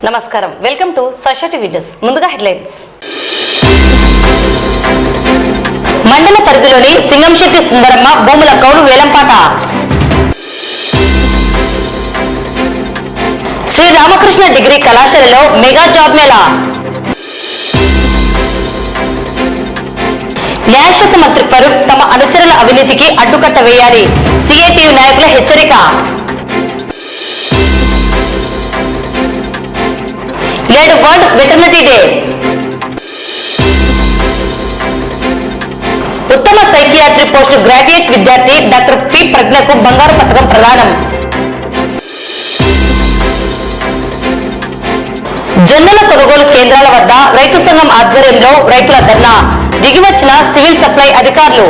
నమస్కారం, welcome to society videos. ముందుగా headlines. మండల పరిధిలోని సింగంశెట్టి సుందరమ్మ భూముల కౌలు వేలంపాట. శ్రీ రామకృష్ణ డిగ్రీ కళాశాలలో మెగా జాబ్ మేళా. న్యాయశాఖ మంత్రి ఫరూక్ తమ అనుచరుల అవినీతికి అడ్డుకట్ట వేయాలి, సిఐటియు నాయకుల హెచ్చరిక. నేడు వరల్డ్ వెటర్నరీ డే. ఉత్తమ సైకియాట్రీ పోస్ట్ గ్రాడ్యుయేట్ విద్యార్థి డాక్టర్ పి ప్రజ్ఞకు బంగారు పథకం ప్రదానం. జొన్నల కొనుగోలు కేంద్రాల వద్ద రైతు సంఘం ఆధ్వర్యంలో రైతుల ధర్నా, దిగివచ్చిన సివిల్ సప్లై అధికారులు.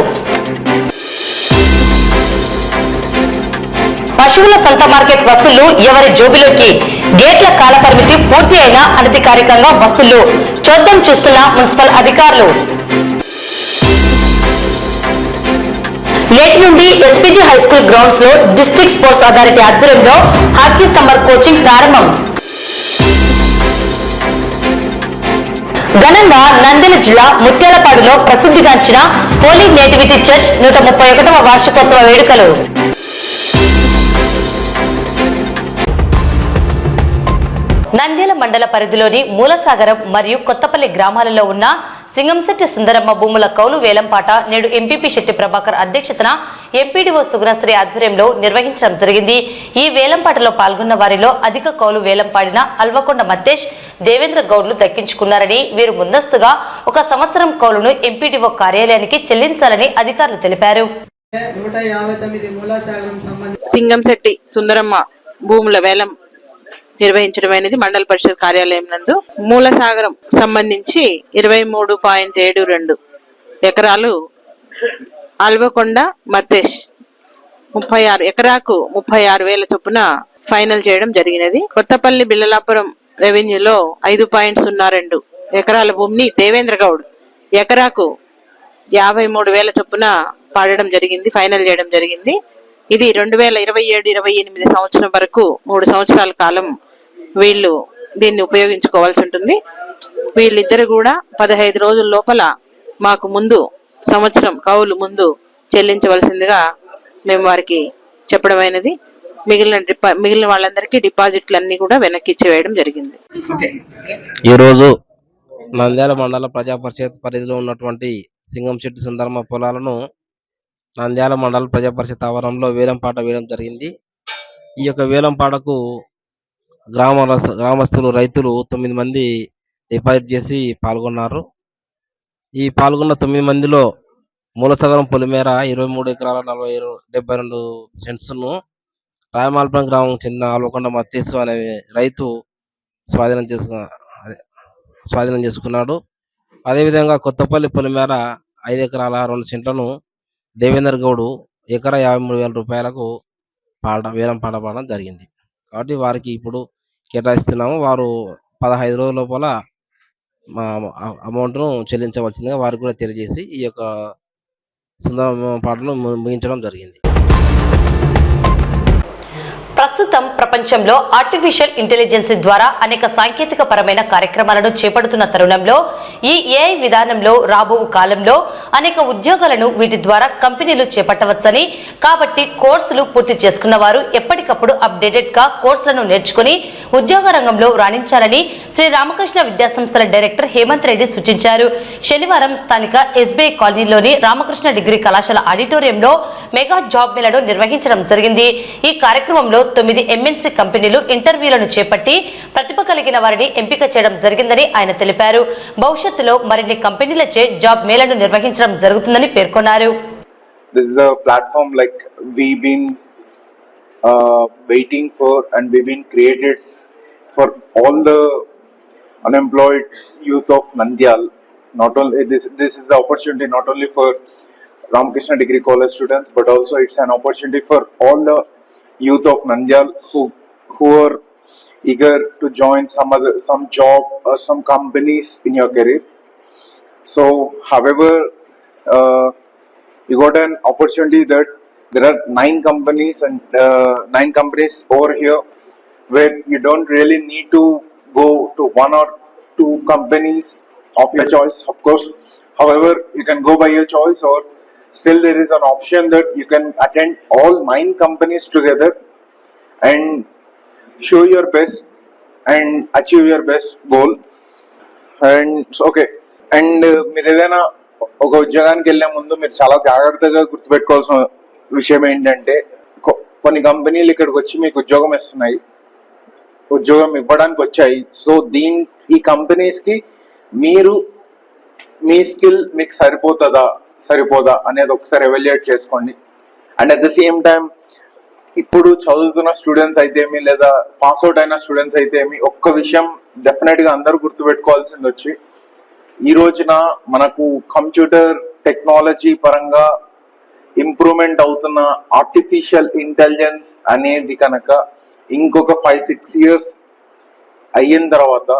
పశువుల సంత మార్కెట్ వసూళ్లు ఎవరి జోబిలోకి, గేట్ల కాల పరిమితి పూర్తి అయినా అనధికారికంగా వసూళ్లు, చోద్యం చూస్తున్న మున్సిపల్ అధికారులు. నేటి నుండి ఎస్పీజీ హైస్కూల్ గ్రౌండ్స్ లో డిస్ట్రిక్ట్ స్పోర్ట్స్ అథారిటీ ఆధ్వర్యంలో హాకీ సమ్మర్ కోచింగ్ ప్రారంభం. ఘనంగా నంద్యాల జిల్లా ముత్యాలపాడులో ప్రసిద్ధిగాంచిన హోలీ నేటివిటీ చర్చ్ 131వ వార్షికోత్సవ వేడుకలు. నంద్యాల మండల పరిధిలోని మూలసాగరం మరియు కొత్తపల్లి గ్రామాలలో ఉన్న సింగంశెట్టి సుందరమ్మ భూముల కౌలు వేలంపాట నేడు ఎంపీపీ శెట్టి ప్రభాకర్ అధ్యక్షతన ఎంపీడీఓ సుగుణశ్రీ ఆధ్వర్యంలో నిర్వహించడం జరిగింది. ఈ వేలంపాటలో పాల్గొన్న వారిలో అధిక కౌలు వేలంపాడిన అల్వకొండ మత్తేష్, దేవేంద్ర గౌడ్లు దక్కించుకున్నారని, వీరు ముందస్తుగా 1 సంవత్సరం కౌలును ఎంపీడీఓ కార్యాలయానికి చెల్లించాలని అధికారులు తెలిపారు. సింగంశెట్టి సుందరమ్మ భూముల వేలం నిర్వహించడమైనది మండల పరిషత్ కార్యాలయం నందు. మూలసాగరం సంబంధించి 23.72 ఎకరాలు అల్వకొండ మత్తేష్ 36 ఎకరాకు 36,000 చొప్పున ఫైనల్ చేయడం జరిగినది. కొత్తపల్లి బిల్లలాపురం రెవెన్యూలో 5.02 ఎకరాల భూమిని దేవేంద్ర గౌడ్ ఎకరాకు 53,000 చొప్పున పాడడం జరిగింది, ఫైనల్ చేయడం జరిగింది. ఇది 2027-28 సంవత్సరం వరకు 3 సంవత్సరాల కాలం వీళ్ళు దీన్ని ఉపయోగించుకోవాల్సి ఉంటుంది. వీళ్ళిద్దరు కూడా 15 రోజుల లోపల మాకు ముందు సంవత్సరం కౌలు ముందు చెల్లించవలసిందిగా మేము వారికి చెప్పడమైనది. మిగిలిన వాళ్ళందరికీ డిపాజిట్లు అన్ని కూడా వెనక్కి ఇచ్చివేయడం జరిగింది. ఈరోజు నంద్యాల మండల ప్రజా పరిషత్ పరిధిలో ఉన్నటువంటి సింగంశెట్టి సుందరమ్మ పొలాలను నంద్యాల మండల ప్రజా పరిషత్ ఆవరణలో వేలంపాట వేయడం జరిగింది. ఈ యొక్క వేలంపాటకు గ్రామస్తులు రైతులు 9 మంది డిపాజిట్ చేసి పాల్గొన్నారు. ఈ పాల్గొన్న 9 మందిలో మూలసగరం పొలిమేర 23 ఎకరాల 72 సెంట్స్ను రాయమాల్పురం గ్రామం చెందిన ఆల్వకొండ మత్తేసు అనే రైతు స్వాధీనం చేసుకున్నాడు. అదేవిధంగా కొత్తపల్లి పొలిమేర 5 ఎకరాల 2 సెంట్లను దేవేందర్ గౌడు ఎకరా 53,000 రూపాయలకు వేలం పాడడం జరిగింది. కాబట్టి వారికి ఇప్పుడు కేటాయిస్తున్నాము. వారు 15 రోజుల లోపల అమౌంట్ను చెల్లించవలసిందిగా వారికి కూడా తెలియజేసి ఈ యొక్క సుందరమ్మ పాటను ముగించడం జరిగింది. ప్రస్తుతం ప్రపంచంలో ఆర్టిఫిషియల్ ఇంటెలిజెన్స్ ద్వారా అనేక సాంకేతిక పరమైన కార్యక్రమాలను చేపడుతున్న తరుణంలో ఈ ఏఐ విధానంలో రాబో కాలంలో అనేక ఉద్యోగాలను వీటి ద్వారా కంపెనీలు చేపట్టవచ్చని, కాబట్టి కోర్సులు పూర్తి చేసుకున్న వారు ఎప్పటికప్పుడు అప్డేటెడ్ గా కోర్సులను నేర్చుకుని ఉద్యోగ రంగంలో రాణించాలని శ్రీ రామకృష్ణ విద్యాసంస్థల డైరెక్టర్ హేమంత్ రెడ్డి సూచించారు. శనివారం స్థానిక ఎస్బీఐ కాలనీలోని రామకృష్ణ డిగ్రీ కళాశాల ఆడిటోరియంలో మెగా జాబ్ మేళను నిర్వహించడం జరిగింది. ఈ కార్యక్రమంలో 9 ఎంఎన్సీ కంపెనీలు ఇంటర్వ్యూలను చేపట్టి ప్రతిభ కలిగిన వారిని ఎంపిక చేయడం జరిగిందని ఆయన తెలిపారు. భవిష్యత్తులో మరిన్ని కంపెనీలచే జాబ్ మేళను నిర్వహించడం జరుగుతుందని పేర్కొన్నారు. This is a platform like we've been waiting for, and we've been created for all the unemployed youth of Nandyal. Not only this is an opportunity not only for Ramakrishna Degree College students, but also it's an opportunity for all the youth of Nandyal who are eager to join some job or some companies in your career. So however you got an opportunity that there are 9 companies and 9 companies over here where you don't really need to go to one or two companies of your choice, of course. However, you can go by your choice, or still there is an option that you can attend all 9 companies together and show your best and achieve your best goal. And okay, and మీరు ఏదైనా ఒక ఉద్యోగానికి వెళ్ళే ముందు మీరు చాలా జాగ్రత్తగా గుర్తుపెట్టుకోవాల్సిన విషయం ఏంటంటే, కొన్ని కంపెనీలు ఇక్కడికి వచ్చి మీకు ఉద్యోగం ఇస్తున్నాయి, ఉద్యోగం ఇవ్వడానికి వచ్చాయి. సో ఈ కంపెనీస్కి మీరు మీ స్కిల్ మీకు సరిపోదా అనేది ఒకసారి ఎవాల్యుయేట్ చేసుకోండి. And at the same time ఇప్పుడు చదువుతున్న స్టూడెంట్స్ అయితే ఏమి, లేదా పాస్అవుట్ అయిన స్టూడెంట్స్ అయితే ఏమి, ఒక్క విషయం డెఫినెట్ గా అందరూ గుర్తుపెట్టుకోవాల్సింది వచ్చి, ఈ రోజున మనకు కంప్యూటర్ టెక్నాలజీ పరంగా ఇంప్రూవ్మెంట్ అవుతున్న ఆర్టిఫిషియల్ ఇంటెలిజెన్స్ అనేది కనుక ఇంకొక 5-6 years అయిన తర్వాత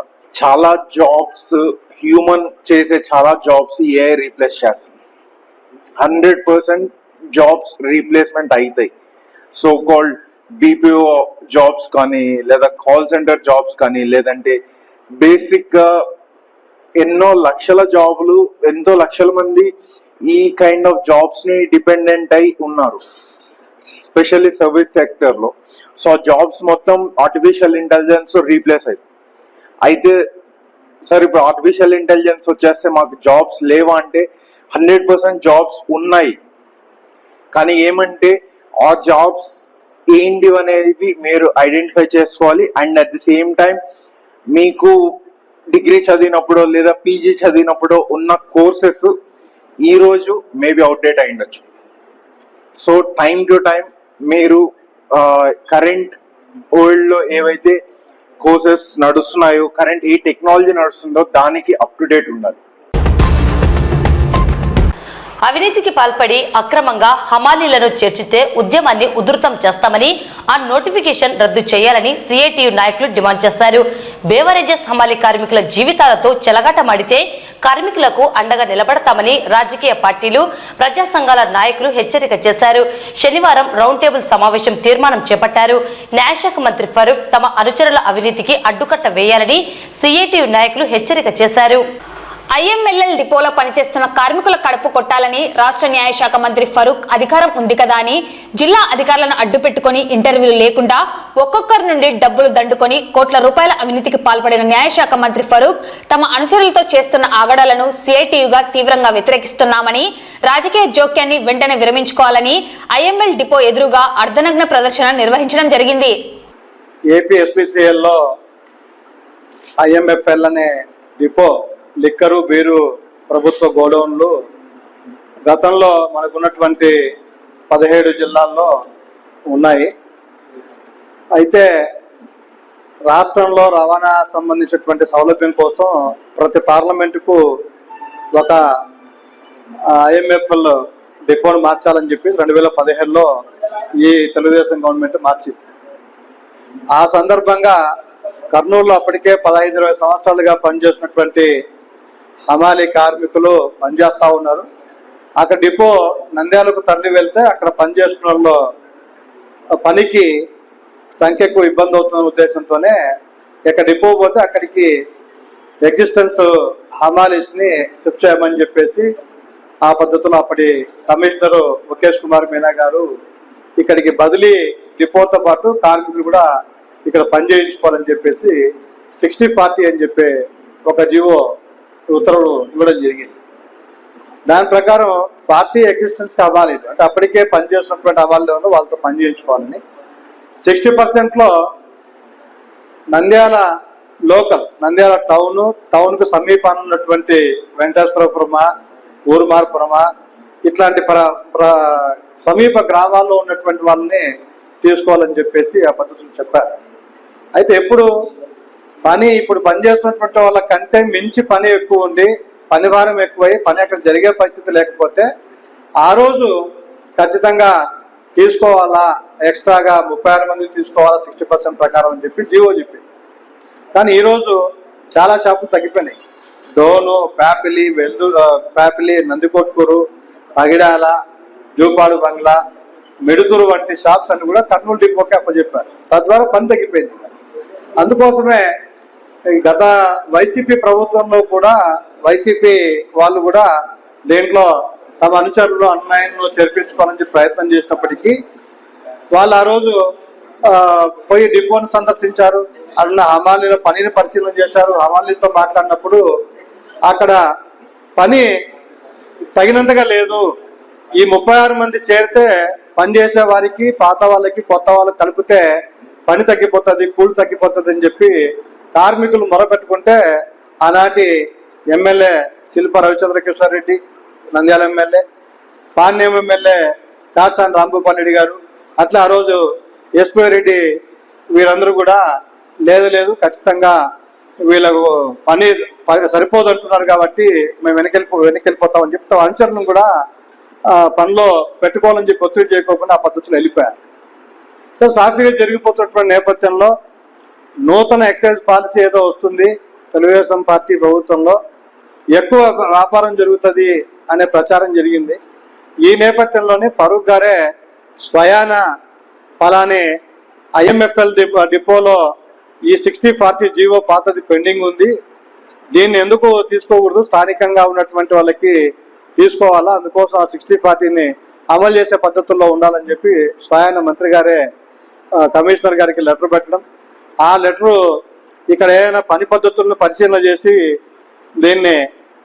చాలా జాబ్స్, హ్యూమన్ చేసే చాలా జాబ్స్ ఏఐ రీప్లేస్ చేస్తుంది. 100% జాబ్స్ రీప్లేస్మెంట్ అవుతాయి. సో కాల్డ్ బీపీఓ జాబ్స్ కానీ, లేదా కాల్ సెంటర్ జాబ్స్ కానీ, లేదంటే బేసిక్ గా ఎన్నో లక్షల జాబులు, ఎంతో లక్షల మంది ఈ కైండ్ ఆఫ్ జాబ్స్ ని డిపెండెంట్ అయి ఉన్నారు, స్పెషల్లీ సర్వీస్ సెక్టర్ లో. సో ఆ జాబ్స్ మొత్తం ఆర్టిఫిషియల్ ఇంటెలిజెన్స్ రీప్లేస్ అయితే సార్ ఇప్పుడు ఆర్టిఫిషియల్ ఇంటెలిజెన్స్ వచ్చేస్తే మాకు జాబ్స్ లేవా అంటే 100% జాబ్స్ ఉన్నాయి. కానీ ఏమంటే ఆ జాబ్స్ ఏంటి అనేది మీరు ఐడెంటిఫై చేసుకోవాలి. And at the same time మీకు డిగ్రీ చదివినప్పుడు లేదా పీజీ చదివినప్పుడు ఉన్న కోర్సెస్ ఈరోజు మేబీ అవుట్డేట్ అయి ఉండొచ్చు. సో టైం టు టైం మీరు కరెంట్ వరల్డ్ లో ఏవైతే కోర్సెస్ నడుస్తున్నాయో, కరెంట్ ఏ టెక్నాలజీ నడుస్తుందో దానికి అప్ టు డేట్ ఉండాలి. అవినీతికి పాల్పడి అక్రమంగా హమాలీలను చేర్చితే ఉద్యమాన్ని ఉధృతం చేస్తామని, ఆ నోటిఫికేషన్ రద్దు చేయాలని సిఐటియు నాయకులు డిమాండ్ చేశారు. బేవరేజెస్ హమాలీ కార్మికుల జీవితాలతో చెలగాటమాడితే కార్మికులకు అండగా నిలబడతామని రాజకీయ పార్టీలు, ప్రజా సంఘాల నాయకులు హెచ్చరిక చేశారు. శనివారం రౌండ్ టేబుల్ సమావేశం తీర్మానం చేపట్టారు. న్యాయశాఖ మంత్రి ఫరూక్ తమ అనుచరుల అవినీతికి అడ్డుకట్ట వేయాలని సిఐటియు నాయకులు హెచ్చరిక చేశారు. ఐఎంఎల్ఎల్ డిపోలో పనిచేస్తున్న కార్మికుల కడుపు కొట్టాలని రాష్ట్ర న్యాయశాఖ మంత్రి ఫరూక్ అధికారం ఉంది కదా అని జిల్లా అధికారులను అడ్డుపెట్టుకుని ఇంటర్వ్యూలు లేకుండా ఒక్కొక్కరి నుండి డబ్బులు దండుకొని కోట్ల రూపాయల అవినీతికి పాల్పడిన న్యాయశాఖ మంత్రి ఫరూక్ తమ అనుచరులతో చేస్తున్న ఆగడాలను సిఐటియుగా తీవ్రంగా వ్యతిరేకిస్తున్నామని, రాజకీయ జోక్యాన్ని వెంటనే విరమించుకోవాలని ఐఎంఎల్ డిపో ఎదురుగా అర్ధనగ్న ప్రదర్శన నిర్వహించడం జరిగింది. ఏపీ ఎస్పీసీఎల్లో ఐఎంఎఫ్ఎల్ అనే డిపో లిక్కరు, బీరు ప్రభుత్వ గోడౌన్లు గతంలో మనకున్నటువంటి 17 జిల్లాల్లో ఉన్నాయి. అయితే రాష్ట్రంలో రవాణా సంబంధించినటువంటి సౌలభ్యం కోసం ప్రతి పార్లమెంటుకు ఒక ఐఎంఎఫ్ఎల్ డిపోను మార్చాలని చెప్పి 2017లో ఈ తెలుగుదేశం గవర్నమెంట్ మార్చింది. ఆ సందర్భంగా కర్నూలులో అప్పటికే 15-20 సంవత్సరాలుగా పనిచేసినటువంటి హమాలీ కార్మికులు పనిచేస్తూ ఉన్నారు. అక్కడ డిపో నంద్యాలకు తరలి వెళ్తే అక్కడ పనిచేస్తున్న వాళ్ళు పనికి సంఖ్యకు ఇబ్బంది అవుతున్న ఉద్దేశంతోనే ఇక్కడ డిపో పోతే అక్కడికి ఎగ్జిస్టెన్స్ హమాలీస్ని షిఫ్ట్ చేయమని చెప్పేసి ఆ పద్ధతిలో అప్పటి కమిషనరు ముఖేష్ కుమార్ మీనా గారు ఇక్కడికి బదిలీ డిపోతో పాటు కార్మికులు కూడా ఇక్కడ పనిచేయించుకోవాలని చెప్పేసి 60-40 అని చెప్పే ఒక జీవో ఉత్తర్వులు ఇవ్వడం జరిగింది. దాని ప్రకారం 40 ఎగ్జిస్టెన్స్ అవ్వాలి, అంటే అప్పటికే పనిచేస్తున్నటువంటి అవ్వాలి వాళ్ళతో పని చేయించుకోవాలని. 60%లో నంద్యాల లోకల్, నంద్యాల టౌన్కు సమీపాన్ని ఉన్నటువంటి వెంకటేశ్వరపురమ, ఊరుమార్పురమ ఇట్లాంటి సమీప గ్రామాల్లో ఉన్నటువంటి వాళ్ళని తీసుకోవాలని చెప్పేసి ఆ పద్ధతులు చెప్పారు. అయితే ఇప్పుడు పనిచేస్తున్నటువంటి వాళ్ళ కంటే మించి పని ఎక్కువ ఉండి పని భారం ఎక్కువై పని అక్కడ జరిగే పరిస్థితి లేకపోతే ఆ రోజు ఖచ్చితంగా తీసుకోవాలా, ఎక్స్ట్రాగా 36 మందిని తీసుకోవాలా 60% ప్రకారం అని చెప్పి జీవో చెప్పింది. కానీ ఈరోజు చాలా షాపులు తగ్గిపోయినాయి. డోను, ప్యాపిలి, నందికొట్కూరు, పగిడాల, జూపాడు బంగ్లా, మెడుతూరు వంటి షాప్స్ అన్ని కూడా కర్నూలు డిపోకి అప్పచెప్పారు. తద్వారా పని తగ్గిపోయింది. అందుకోసమే ఈ గత వైసీపీ ప్రభుత్వంలో కూడా వైసీపీ వాళ్ళు కూడా దేంట్లో తమ అనుచరులు అన్యాయంలో చేర్పించుకోవాలని ప్రయత్నం చేసినప్పటికీ వాళ్ళు ఆ రోజు పోయి డిపోను సందర్శించారు, అన్న హమాలీల పనిని పరిశీలన చేశారు. హమాలీలతో మాట్లాడినప్పుడు అక్కడ పని తగినంతగా లేదు, ఈ 36 మంది చేరితే పనిచేసే వారికి పాత వాళ్ళకి కొత్త వాళ్ళకి కలిపితే పని తగ్గిపోతుంది, కూలి తగ్గిపోతుంది అని చెప్పి కార్మికులు మొరపెట్టుకుంటే ఆనాటి ఎమ్మెల్యే శిల్ప రవిచంద్రకిషోర్ రెడ్డి, నంద్యాల ఎమ్మెల్యే, పాణ్యం ఎమ్మెల్యే కాట్సాని రాంభూపాల్ రెడ్డి గారు, అట్లా ఆ రోజు ఎస్పీ రెడ్డి వీరందరూ కూడా లేదు ఖచ్చితంగా వీళ్ళకు పని సరిపోదు అంటున్నారు కాబట్టి మేము వెనకెళ్ళిపోతామని చెప్తే అనుచరులను కూడా పనిలో పెట్టుకోవాలని చెప్పి ఒత్తిడి చేయకోకుండా ఆ పద్ధతిలో వెళ్ళిపోయారు. సో సాఫీగా జరిగిపోతున్నటువంటి నేపథ్యంలో నూతన ఎక్సైజ్ పాలసీ ఏదో వస్తుంది తెలుగుదేశం పార్టీ ప్రభుత్వంలో, ఎక్కువ వ్యాపారం జరుగుతుంది అనే ప్రచారం జరిగింది. ఈ నేపథ్యంలోనే ఫరూక్ గారే స్వయాన పలాని IMFL డిపోలో ఈ 60/40 జీవో పాతది పెండింగ్ ఉంది, దీన్ని ఎందుకు తీసుకోకూడదు, స్థానికంగా ఉన్నటువంటి వాళ్ళకి తీసుకోవాలా, అందుకోసం ఆ 60/40ని అమలు చేసే పద్ధతుల్లో ఉండాలని చెప్పి స్వయాన మంత్రి గారే కమిషనర్ గారికి లెటర్ పెట్టడం, ఆ లెటరు ఇక్కడ ఏదైనా పని పద్ధతులను పరిశీలన చేసి దీన్ని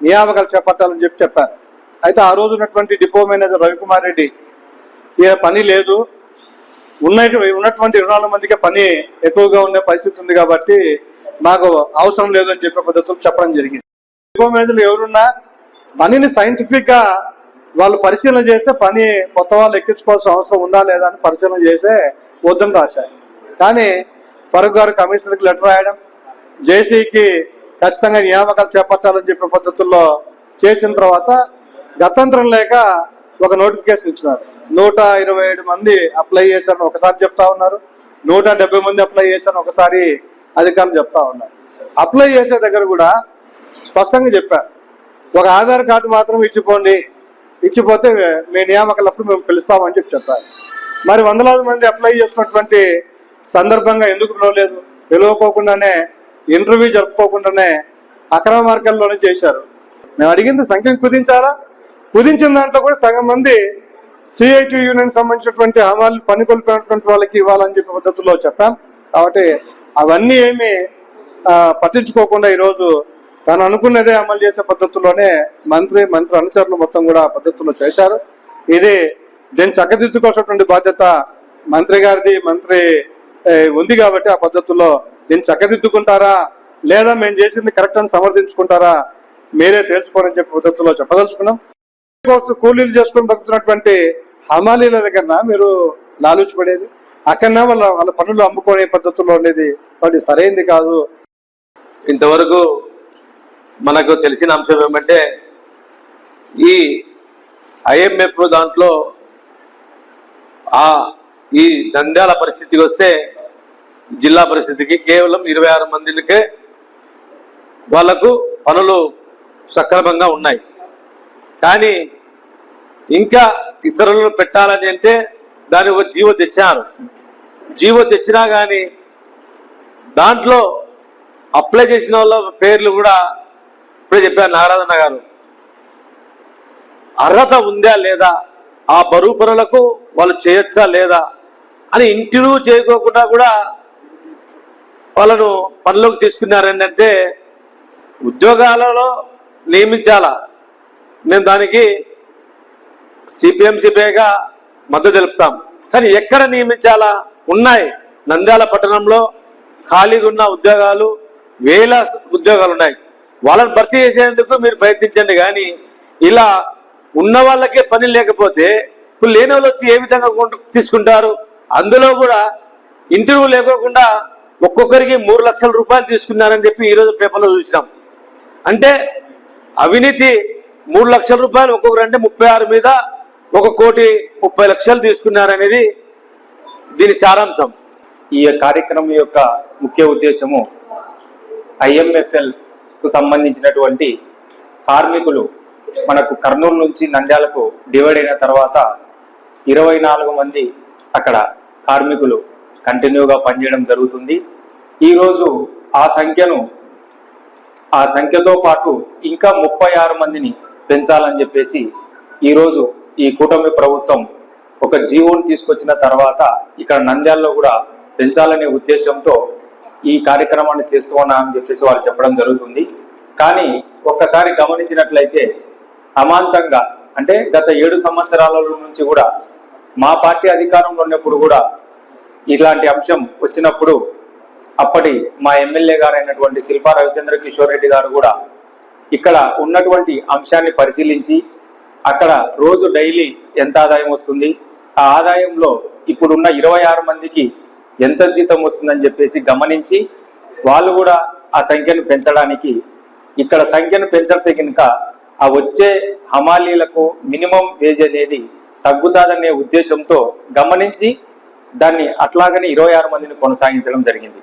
నియామకాలు చేపట్టాలని చెప్పారు. అయితే ఆ రోజు ఉన్నటువంటి డిపో మేనేజర్ రవికుమార్ రెడ్డి ఏ పని లేదు, ఉన్నటువంటి 24 మందికి పని ఎక్కువగా ఉండే పరిస్థితి ఉంది కాబట్టి మాకు అవసరం లేదు అని చెప్పే పద్ధతులు చెప్పడం జరిగింది. డిపో మేనేజర్లు ఎవరున్నా పనిని సైంటిఫిక్ గా వాళ్ళు పరిశీలన చేస్తే పని కొత్త వాళ్ళు ఎక్కించుకోవాల్సిన అవసరం ఉందా లేదా అని పరిశీలన చేసే వద్దని రాశారు. కానీ ఫరూక్ గారు కమిషనర్కి లెటర్ రాయడం, జేసీకి ఖచ్చితంగా నియామకాలు చేపట్టాలని చెప్పే పద్ధతుల్లో చేసిన తర్వాత గత్యంతరం లేక ఒక నోటిఫికేషన్ ఇచ్చినారు. 127 మంది అప్లై చేశారని ఒకసారి చెప్తా ఉన్నారు, 170 మంది అప్లై చేశారని ఒకసారి అధికారులు చెప్తా ఉన్నారు. అప్లై చేసే దగ్గర కూడా స్పష్టంగా చెప్పారు, ఒక ఆధార్ కార్డు మాత్రం ఇచ్చిపోండి, ఇచ్చిపోతే మీ నియామకాలప్పుడు మేము పిలుస్తామని చెప్పారు. మరి వందలాది మంది అప్లై చేసినటువంటి సందర్భంగా ఎందుకు పిలవలేదు, పిలవకోకుండానే ఇంటర్వ్యూ జరుపుకోకుండానే అక్రమ మార్గాల్లోనే చేశారు. మేము అడిగింది సంఖ్యను కుదించాలా, కుదించిన దాంట్లో కూడా సగం మంది CIT యూనియన్ సంబంధించినటువంటి హమాలు పని కొలిపినటువంటి వాళ్ళకి ఇవ్వాలని చెప్పే పద్ధతుల్లో చెప్పాం. కాబట్టి అవన్నీ ఏమి పట్టించుకోకుండా ఈరోజు తను అనుకున్నదే అమలు చేసే పద్ధతుల్లోనే మంత్రి అనుచరులు మొత్తం కూడా ఆ పద్ధతుల్లో చేశారు. ఇది దీన్ని చక్కదిద్దుకోవాల్సినటువంటి బాధ్యత మంత్రి గారిది, మంత్రి ఉంది కాబట్టి ఆ పద్ధతుల్లో దీన్ని చక్కదిద్దుకుంటారా లేదా మేము చేసింది కరెక్ట్ అని సమర్థించుకుంటారా మీరే తేల్చుకోవాలని చెప్పి పద్ధతుల్లో చెప్పదలుచుకున్నాం. కూలీలు చేసుకుని బతుకుతున్నటువంటి హమాలీల దగ్గర మీరు లాలూచి పడేది, అక్కడనే వాళ్ళ పనులు అమ్ముకునే పద్ధతుల్లో ఉండేది, వాటి సరైనది కాదు. ఇంతవరకు మనకు తెలిసిన అంశం ఏమంటే ఈ IMF దాంట్లో ఈ నంద్యాల పరిస్థితికి వస్తే జిల్లా పరిస్థితికి కేవలం 26 మందికే వాళ్లకు పనులు సక్రమంగా ఉన్నాయి. కానీ ఇంకా ఇతరులను పెట్టాలని అంటే దానికి ఒక జీవో తెచ్చారు. జీవో తెచ్చినా కానీ దాంట్లో అప్లై చేసిన వాళ్ళ పేర్లు కూడా ఇప్పుడే చెప్పారు నాగరాజన్న గారు, అర్హత ఉందా లేదా, ఆ బరువు పనులకు వాళ్ళు చేయొచ్చా లేదా అని ఇంటర్వ్యూ చేయకోకుండా కూడా వాళ్ళను పనిలోకి తీసుకున్నారని అంటే ఉద్యోగాలలో నియమించాలా. మేము దానికి CPM CPIగా మద్దతు తెలుపుతాం. కానీ ఎక్కడ నియమించాలా? ఉన్నాయి నంద్యాల పట్టణంలో ఖాళీగా ఉన్న ఉద్యోగాలు, వేల ఉద్యోగాలు ఉన్నాయి. వాళ్ళని భర్తీ చేసేందుకు మీరు ప్రయత్నించండి. కానీ ఇలా ఉన్న వాళ్ళకే పని లేకపోతే ఇప్పుడు లేని వాళ్ళు వచ్చి ఏ విధంగా తీసుకుంటారు? అందులో కూడా ఇంటర్వ్యూ లేకోకుండా ఒక్కొక్కరికి 3 లక్షల రూపాయలు తీసుకున్నారని చెప్పి ఈరోజు పేపర్లో చూసినాం. అంటే అవినీతి 3 లక్షల రూపాయలు ఒక్కొక్కరు అంటే 36 మీద 1,30,00,000 తీసుకున్నారనేది దీని సారాంశం. ఈ కార్యక్రమం యొక్క ముఖ్య ఉద్దేశము IMFL కు సంబంధించినటువంటి కార్మికులు మనకు కర్నూలు నుంచి నంద్యాలకు డివైడ్ అయిన తర్వాత 24 మంది అక్కడ కార్మికులు కంటిన్యూగా పనిచేయడం జరుగుతుంది. ఈరోజు ఆ సంఖ్యను ఆ సంఖ్యతో పాటు ఇంకా 36 మందిని పెంచాలని చెప్పేసి ఈరోజు ఈ కూటమి ప్రభుత్వం ఒక జీవోని తీసుకొచ్చిన తర్వాత ఇక్కడ నంద్యాలలో కూడా పెంచాలనే ఉద్దేశంతో ఈ కార్యక్రమాన్ని చేస్తూ ఉన్నామని చెప్పేసి వాళ్ళు చెప్పడం జరుగుతుంది. కానీ ఒక్కసారి గమనించినట్లయితే అమాంతంగా అంటే గత 7 సంవత్సరాల నుంచి కూడా మా పార్టీ అధికారంలో ఉన్నప్పుడు కూడా ఇలాంటి అంశం వచ్చినప్పుడు అప్పటి మా ఎమ్మెల్యే గారు అయినటువంటి శిల్పా రవిచంద్ర కిషోర్ రెడ్డి గారు కూడా ఇక్కడ ఉన్నటువంటి అంశాన్ని పరిశీలించి అక్కడ రోజు డైలీ ఎంత ఆదాయం వస్తుంది, ఆ ఆదాయంలో ఇప్పుడున్న 26 మందికి ఎంత జీతం వస్తుందని చెప్పేసి గమనించి వాళ్ళు కూడా ఆ సంఖ్యను పెంచడానికి ఇక్కడ సంఖ్యను పెంచితే కనుక ఆ వచ్చే హమాలీలకు మినిమం వేజ్ అనేది తగ్గుతాదనే ఉద్దేశంతో గమనించి దాన్ని అట్లాగనే 26 మందిని కొనసాగించడం జరిగింది.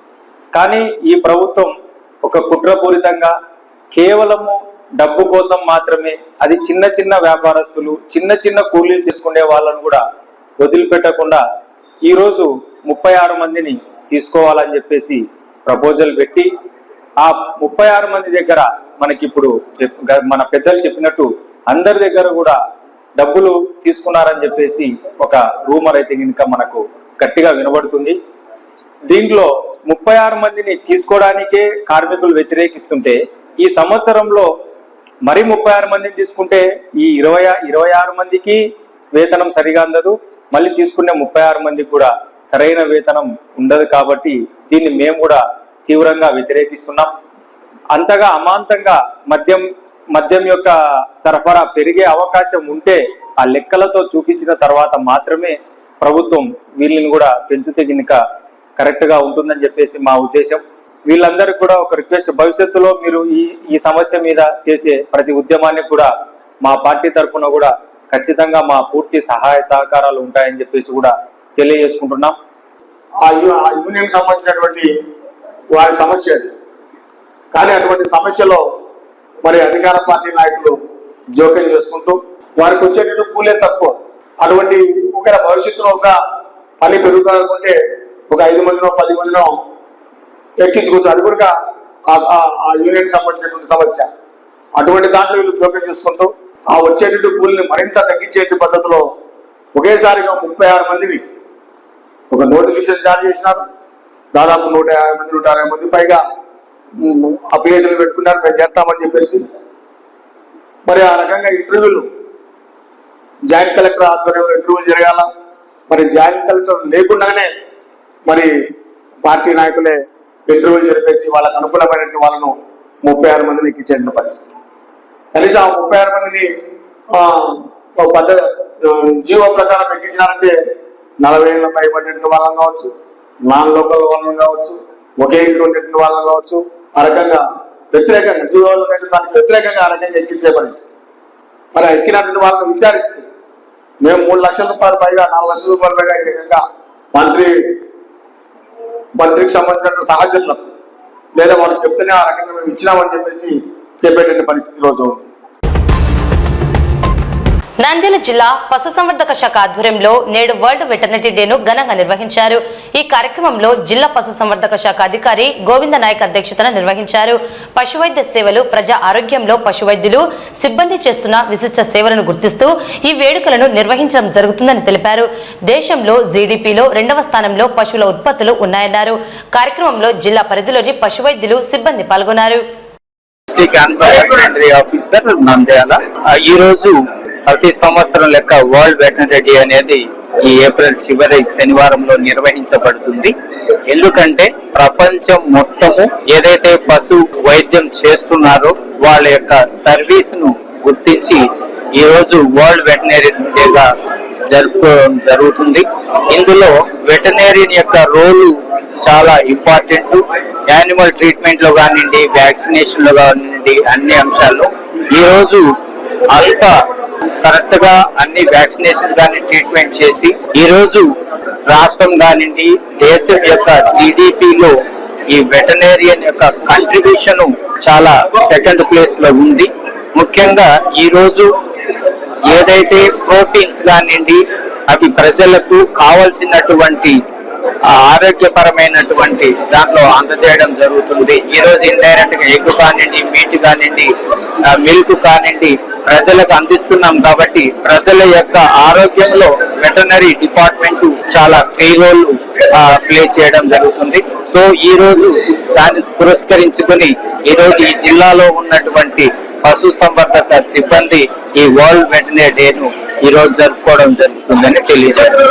కానీ ఈ ప్రభుత్వం ఒక కుట్రపూరితంగా కేవలము డబ్బు కోసం మాత్రమే, అది చిన్న చిన్న వ్యాపారస్తులు చిన్న చిన్న కూలీలు చేసుకునే వాళ్ళను కూడా వదిలిపెట్టకుండా ఈరోజు 36 మందిని తీసుకోవాలని చెప్పేసి ప్రపోజల్ పెట్టి ఆ 36 మంది దగ్గర మనకిప్పుడు మన పెద్దలు చెప్పినట్టు అందరి దగ్గర కూడా డబ్బులు తీసుకున్నారని చెప్పేసి ఒక రూమర్ అయితే కనుక మనకు గట్టిగా వినబడుతుంది. దీంట్లో 36 మందిని తీసుకోవడానికే కార్మికులు వ్యతిరేకిస్తుంటే ఈ సంవత్సరంలో మరి 36 మందిని తీసుకుంటే ఈ 26 మందికి వేతనం సరిగా అందదు, మళ్ళీ తీసుకునే 36 మందికి కూడా సరైన వేతనం ఉండదు. కాబట్టి దీన్ని మేము కూడా తీవ్రంగా వ్యతిరేకిస్తున్నాం. అంతగా అమాంతంగా మద్యం యొక్క సరఫరా పెరిగే అవకాశం ఉంటే ఆ లెక్కలతో చూపించిన తర్వాత మాత్రమే ప్రభుత్వం వీళ్ళని కూడా పెంచుతే గినక కరెక్ట్ గా ఉంటుందని చెప్పేసి మా ఉద్దేశం. వీళ్ళందరికీ కూడా ఒక రిక్వెస్ట్, భవిష్యత్తులో మీరు ఈ సమస్య మీద చేసే ప్రతి ఉద్యమాన్ని కూడా మా పార్టీ తరఫున కూడా ఖచ్చితంగా మా పూర్తి సహాయ సహకారాలు ఉంటాయని చెప్పేసి కూడా తెలియజేసుకుంటున్నాం. ఆ యూనియన్ సంబంధించినటువంటి వారి సమస్య అది. కానీ అటువంటి సమస్యలో మరి అధికార పార్టీ నాయకులు జోక్యం చేసుకుంటూ వారికి వచ్చేటట్టు కూలే తక్కువ. అటువంటి ఒకవేళ భవిష్యత్తులో ఒక పని పెరుగుతుందనుకుంటే ఒక 5 మందినో 10 మందినో ఎక్కించుకోవచ్చు. అది కూడా ఆ యూనియన్ సంబంధించినటువంటి సమస్య. అటువంటి దాంట్లో వీళ్ళు జోక్యం చేసుకుంటూ ఆ వచ్చేటట్టు కూలిని మరింత తగ్గించేటి పద్ధతిలో ఒకేసారిగా 36 మందిని ఒక నోటిఫికేషన్ జారీ చేసినారు. దాదాపు 150 మంది 160 మంది పైగా అప్లికేషన్లు పెట్టుకున్నారు, మేము చేస్తామని చెప్పేసి. మరి ఆ రకంగా ఇంటర్వ్యూలు జాయింట్ కలెక్టర్ ఆధ్వర్యంలో ఇంటర్వ్యూలు జరగాల. మరి జాయింట్ కలెక్టర్ లేకుండానే మరి పార్టీ నాయకులే ఇంటర్వ్యూలు జరిపేసి వాళ్ళకు అనుకూలమైనటువంటి వాళ్ళను 36 మందిని ఎక్కించేటువంటి పరిస్థితి. కనీసం ఆ 36 మందిని ఒక పద్ధతి జీవో ప్రకారం ఎక్కించినారంటే 40 ఏళ్ళ పైబడినటువంటి వాళ్ళం కావచ్చు, నాన్ లోకల్ వాళ్ళం కావచ్చు, ఒకే ఇంట్లో ఉండేటువంటి వాళ్ళం కావచ్చు, ఆ రకంగా వ్యతిరేకంగా జీవోలు దానికి వ్యతిరేకంగా ఆ రకంగా ఎక్కించే పరిస్థితి. మరి ఎక్కినటువంటి వాళ్ళని విచారిస్తే మేము 3 లక్షల రూపాయల పైగా 4 లక్షల రూపాయల పైగా ఈ రకంగా మంత్రికి సంబంధించిన సహచరులకు లేదా వాళ్ళు చెప్తేనే ఆ రకంగా మేము ఇచ్చినామని చెప్పేసి చెప్పేటువంటి పరిస్థితి రోజు ఉంది. నంద్యాల జిల్లా పశుసంవర్ధక శాఖ ఆధ్వర్యంలో నేడు వరల్డ్ వెటర్నరీ డేను ఘనంగా నిర్వహించారు. ఈ కార్యక్రమంలో జిల్లా పశుసంవర్ధక శాఖ అధికారి గోవింద నాయక్ అధ్యక్షతన నిర్వహించారు. పశువైద్య సేవలు ప్రజా ఆరోగ్యంలో పశువైద్యులు సిబ్బంది చేస్తున్న విశిష్ట సేవలను గుర్తిస్తూ ఈ వేడుకలను నిర్వహించడం జరుగుతుందని తెలిపారు. దేశంలో జీడీపీలో 2వ స్థానంలో పశువుల ఉత్పత్తులు ఉన్నాయన్నారు. కార్యక్రమంలో జిల్లా పరిధిలోని పశువైద్యులు సిబ్బంది పాల్గొన్నారు. ఈ రోజు ప్రతి సంవత్సరం లెక్క వరల్డ్ వెటర్నరీ డే అనేది ఈ ఏప్రిల్ చివరి శనివారంలో నిర్వహించబడుతుంది. ఎందుకంటే ప్రపంచం మొత్తము ఏదైతే పశు వైద్యం చేస్తున్నారో వాళ్ళ యొక్క సర్వీస్ ను గుర్తించి ఈ రోజు వరల్డ్ వెటర్నరీ డేగా జరుపుకోవడం జరుగుతుంది. ఇందులో వెటర్నరీన్ యొక్క రోలు చాలా ఇంపార్టెంట్. యానిమల్ ట్రీట్మెంట్ లో కానివ్వండి, వ్యాక్సినేషన్ లో కానివ్వండి, అన్ని అంశాల్లో ఈ రోజు అంత కరెక్ట్ గా అన్ని వ్యాక్సినేషన్ కానీ ట్రీట్మెంట్ చేసి ఈ రోజు రాష్ట్రం కానివ్వండి, దేశం యొక్క జీడిపిలో ఈ వెటర్నరియన్ యొక్క కంట్రిబ్యూషన్ చాలా సెకండ్ ప్లేస్ లో ఉంది. ముఖ్యంగా ఈ రోజు ఏదైతే ప్రోటీన్స్ కానివ్వండి అవి ప్రజలకు కావలసినటువంటి ఆరోగ్యపరమైనటువంటి దాంట్లో అందజేయడం జరుగుతుంది. ఈ రోజు ఇండైరెక్ట్ గా ఎగ్ కానివ్వండి, మీట్ కానివ్వండి, మిల్క్ కానివ్వండి ప్రజలకు అందిస్తున్నాం. కాబట్టి ప్రజల యొక్క ఆరోగ్యంలో వెటర్నరీ డిపార్ట్మెంట్ చాలా కీ రోల్ ప్లే చేయడం జరుగుతుంది. సో ఈ రోజు దాన్ని పురస్కరించుకొని ఈ రోజు ఈ జిల్లాలో ఉన్నటువంటి పశు సంవర్ధక సిబ్బంది ఈ వరల్డ్ వెటర్నరీ డేను ఈ రోజు జరుపుకోవడం జరుగుతుందని తెలియజేస్తారు.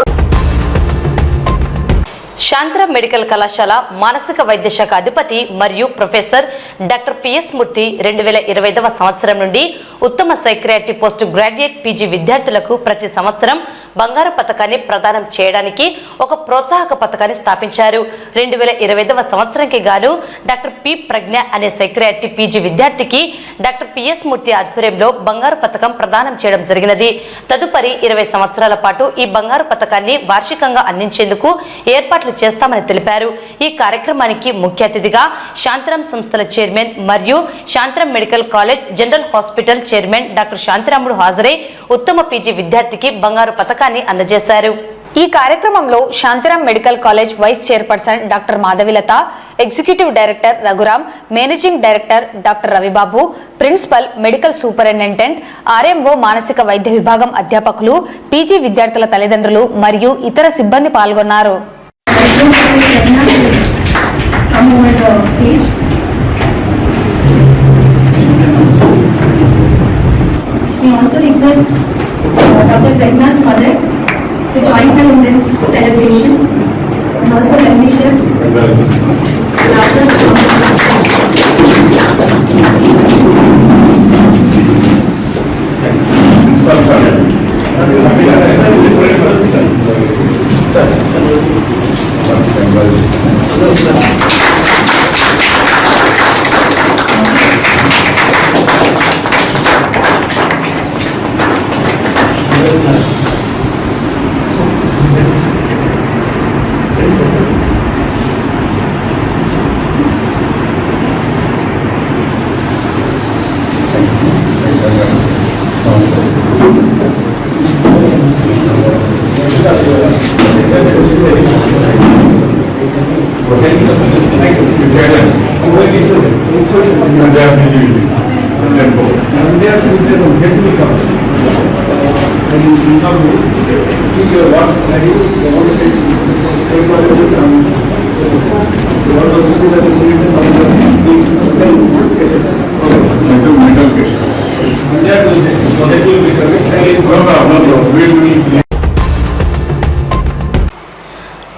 శాంతరాం మెడికల్ కళాశాల మానసిక వైద్య శాఖ అధిపతి మరియు ప్రొఫెసర్ డాక్టర్ పిఎస్ మూర్తి 2025వ సంవత్సరం నుండి ఉత్తమ సైక్రియాట్రీ పోస్ట్ గ్రాడ్యుయేట్ పీజీ విద్యార్థులకు ప్రతి సంవత్సరం బంగారు పథకాన్ని ప్రదానం చేయడానికి ఒక ప్రోత్సాహక పథకాన్ని స్థాపించారు. 2025వ సంవత్సరంకి గాను డాక్టర్ పి ప్రజ్ఞ అనే సైక్రియాట్రీ పీజీ విద్యార్థికి డాక్టర్ పిఎస్ మూర్తి ఆధ్వర్యంలో బంగారు పథకం ప్రదానం చేయడం జరిగినది. తదుపరి 20 సంవత్సరాల పాటు ఈ బంగారు పథకాన్ని వార్షికంగా అందించేందుకు ఏర్పాట్లు చేస్తామని తెలిపారు. ఈ కార్యక్రమానికి ముఖ్య అతిథిగా శాంతరాం సంస్థల చైర్మన్ మరియు Santhiram medical college general hospital chairman doctor శాంతిరాముడు హాజరై ఉత్తమ పీజీ విద్యార్థికి బంగారు పథకాన్ని అందజేశారు. ఈ కార్యక్రమంలో Santhiram medical college vice chairperson doctor Madhavilatha, executive director Raghuram, managing director doctor Ravibabu, principal, medical superintendent, RMO, మానసిక వైద్య విభాగం అధ్యాపకులు, పీజీ విద్యార్థుల తల్లిదండ్రులు మరియు ఇతర సిబ్బంది పాల్గొన్నారు. We also request Dr. Pragna's mother to join her in this celebration, and also let me share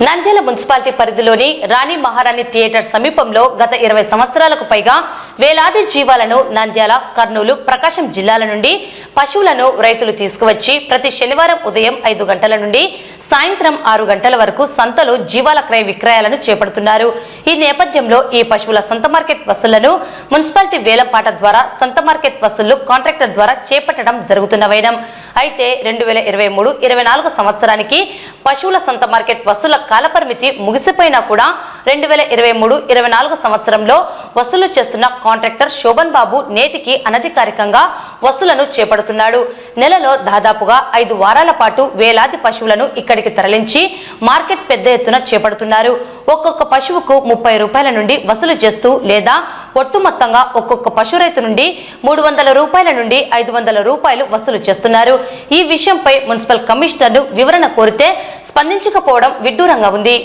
Nandyal municipality పరిధిలోని రాణి మహారాణి థియేటర్ సమీపంలో గత 20 సంవత్సరాలకు పైగా వేలాది జీవాలను నంద్యాల, కర్నూలు, ప్రకాశం జిల్లాల నుండి పశువులను రైతులు తీసుకువచ్చి ప్రతి శనివారం ఉదయం 5 గంటల నుండి సాయంత్రం 6 గంటల వరకు సంతలో జీవాల క్రయ విక్రయాలను చేపడుతున్నారు. ఈ నేపథ్యంలో ఈ పశువుల సంత మార్కెట్ వసూళ్లను మున్సిపాలిటీ వేలంపాట ద్వారా సంత మార్కెట్ వసూళ్లు కాంట్రాక్టర్ ద్వారా చేపట్టడం జరుగుతున్న వైనం. అయితే 2023-24 సంవత్సరానికి పశువుల సంత మార్కెట్ వసూళ్ల కాలపరిమితి ముగిసిపోయినా కూడా 2023-24 సంవత్సరంలో వసూలు చేస్తున్న కాంట్రాక్టర్ శోభన్ బాబు నేటికి అనధికారికంగా వసూలను చేపడుతున్నాడు. నెలలో దాదాపుగా 5 వారాల పాటు వేలాది పశువులను ఇక్కడికి తరలించి మార్కెట్ పెద్ద ఎత్తున చేపడుతున్నారు. ఒక్కొక్క పశువుకు 30 రూపాయల నుండి వసూలు చేస్తూ లేదా ఒట్టు మొత్తంగా ఒక్కొక్క పశు రైతు నుండి 300 రూపాయల నుండి 500 రూపాయలు వసూలు చేస్తున్నారు. ఈ విషయంపై మున్సిపల్ కమిషనర్ను వివరణ కోరితే స్పందించకపోవడం విడ్డూరంగా ఉంది.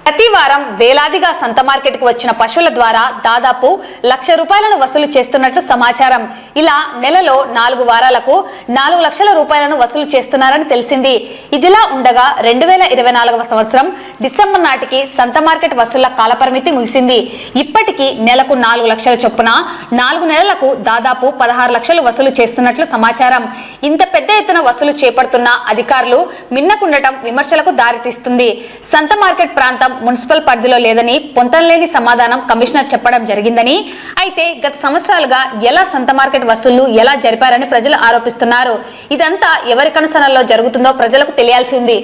ప్రతి వారం వేలాదిగా సంత మార్కెట్ కు వచ్చిన పశువుల ద్వారా దాదాపు 1,00,000 రూపాయలను వసూలు చేస్తున్నట్లు సమాచారం. ఇలా నెలలో 4 వారాలకు 4 లక్షల రూపాయలను వసూలు చేస్తున్నారని తెలిసింది. ఇదిలా ఉండగా 2024వ సంవత్సరం డిసెంబర్ నాటికి సంత మార్కెట్ వసూళ్ల కాలపరిమితి ముగిసింది. ఇప్పటికీ నెలకు 4 లక్షల చొప్పున 4 నెలలకు దాదాపు 16 లక్షలు వసూలు చేస్తున్నట్లు సమాచారం. ఇంత పెద్ద ఎత్తున వసూలు చేపడుతున్న అధికారులు మిన్నకుండటం విమర్శలకు దారితీస్తుంది. సంత మార్కెట్ ప్రాంతం మున్సిపల్ పరిధిలో లేదని పొంతనలేని సమాధానం కమిషనర్ చెప్పడం జరిగిందని, అయితే గత సంవత్సరాలుగా ఎలా సంత మార్కెట్ వసూళ్లు ఎలా జరిపారని ప్రజలు ఆరోపిస్తున్నారు. ఇదంతా ఎవరి కనుసనల్లో జరుగుతుందో ప్రజలకు తెలియాల్సి ఉంది.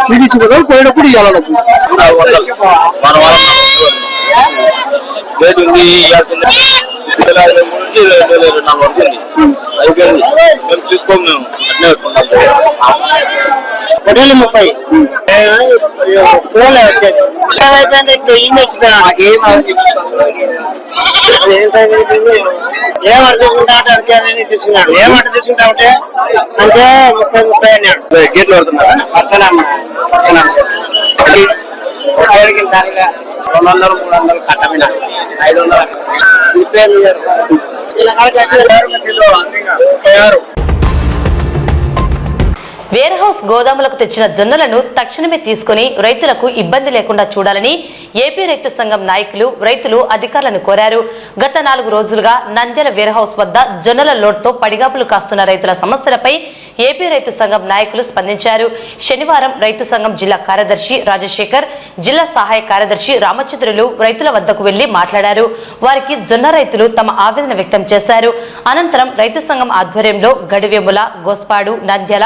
చీటిచ్చిపోతారు పోయినప్పుడు ఇవ్వాలి రేటు ఉంది అయిపోయింది మేము చూసుకోము మేము అట్లే 30 తీసుకున్నాడు ఏమంట తీసుకుంటా ఉంటే అంటే 30 అన్నాడు గేట్లు పడుతున్నారా 200 300 కట్టమిన 500 వేర్ హౌస్ గోదాములకు తెచ్చిన జొన్నలను తక్షణమే తీసుకుని రైతులకు ఇబ్బంది లేకుండా చూడాలని ఏపీ రైతు సంఘం నాయకులు రైతులు అధికారులను కోరారు. గత 4 రోజులుగా నంద్యాల వేర్ హౌస్ వద్ద జొన్నల లోడ్తో పడిగాపులు కాస్తున్న రైతుల సమస్యలపై ఏపీ రైతు సంఘం నాయకులు స్పందించారు. శనివారం రైతు సంఘం జిల్లా కార్యదర్శి రాజశేఖర్, జిల్లా సహాయ కార్యదర్శి రామచంద్రులు రైతుల వద్దకు వెళ్లి మాట్లాడారు. వారికి జొన్న రైతులు తమ ఆవేదన వ్యక్తం చేశారు. అనంతరం రైతు సంఘం ఆధ్వర్యంలో గడివేముల, గోస్పాడు, నంద్యాల,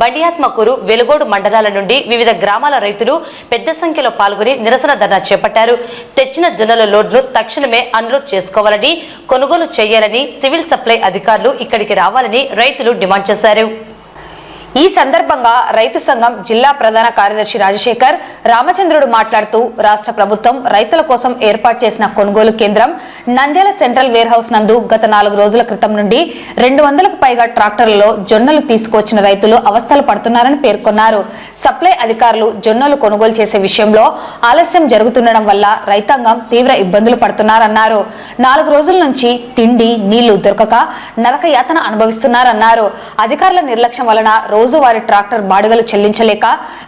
బండియాత్మకూరు, వెలుగోడు మండలాల నుండి వివిధ గ్రామాల రైతులు పెద్ద సంఖ్యలో పాల్గొని నిరసన ధర్నా చేపట్టారు. తెచ్చిన జొన్నల లోడ్ను తక్షణమే అన్లోడ్ చేసుకోవాలని, కొనుగోలు చేయాలని, సివిల్ సప్లై అధికారులు ఇక్కడికి రావాలని రైతులు డిమాండ్ చేశారు. ఈ సందర్భంగా రైతు సంఘం జిల్లా ప్రధాన కార్యదర్శి రాజశేఖర్, రామచంద్రుడు మాట్లాడుతూ రాష్ట్ర ప్రభుత్వం రైతుల కోసం ఏర్పాటు చేసిన కొనుగోలు కేంద్రం నంద్యాల సెంట్రల్ వేర్ హౌస్ నందు గత 4 రోజుల క్రితం నుండి 200కు పైగా ట్రాక్టర్లలో జొన్నలు తీసుకొచ్చిన రైతులు అవస్థలు పడుతున్నారని పేర్కొన్నారు. సప్లై అధికారులు జొన్నలు కొనుగోలు చేసే విషయంలో ఆలస్యం జరుగుతుండడం వల్ల రైతాంగం తీవ్ర ఇబ్బందులు పడుతున్నారన్నారు. 4 రోజుల నుంచి తిండి, నీళ్లు దొరకక నరక యాతన అనుభవిస్తున్నారన్నారు. అధికారుల నిర్లక్ష్యం వలన రోజువారీ ట్రాక్టర్ బాడుగలు చెల్లించలేక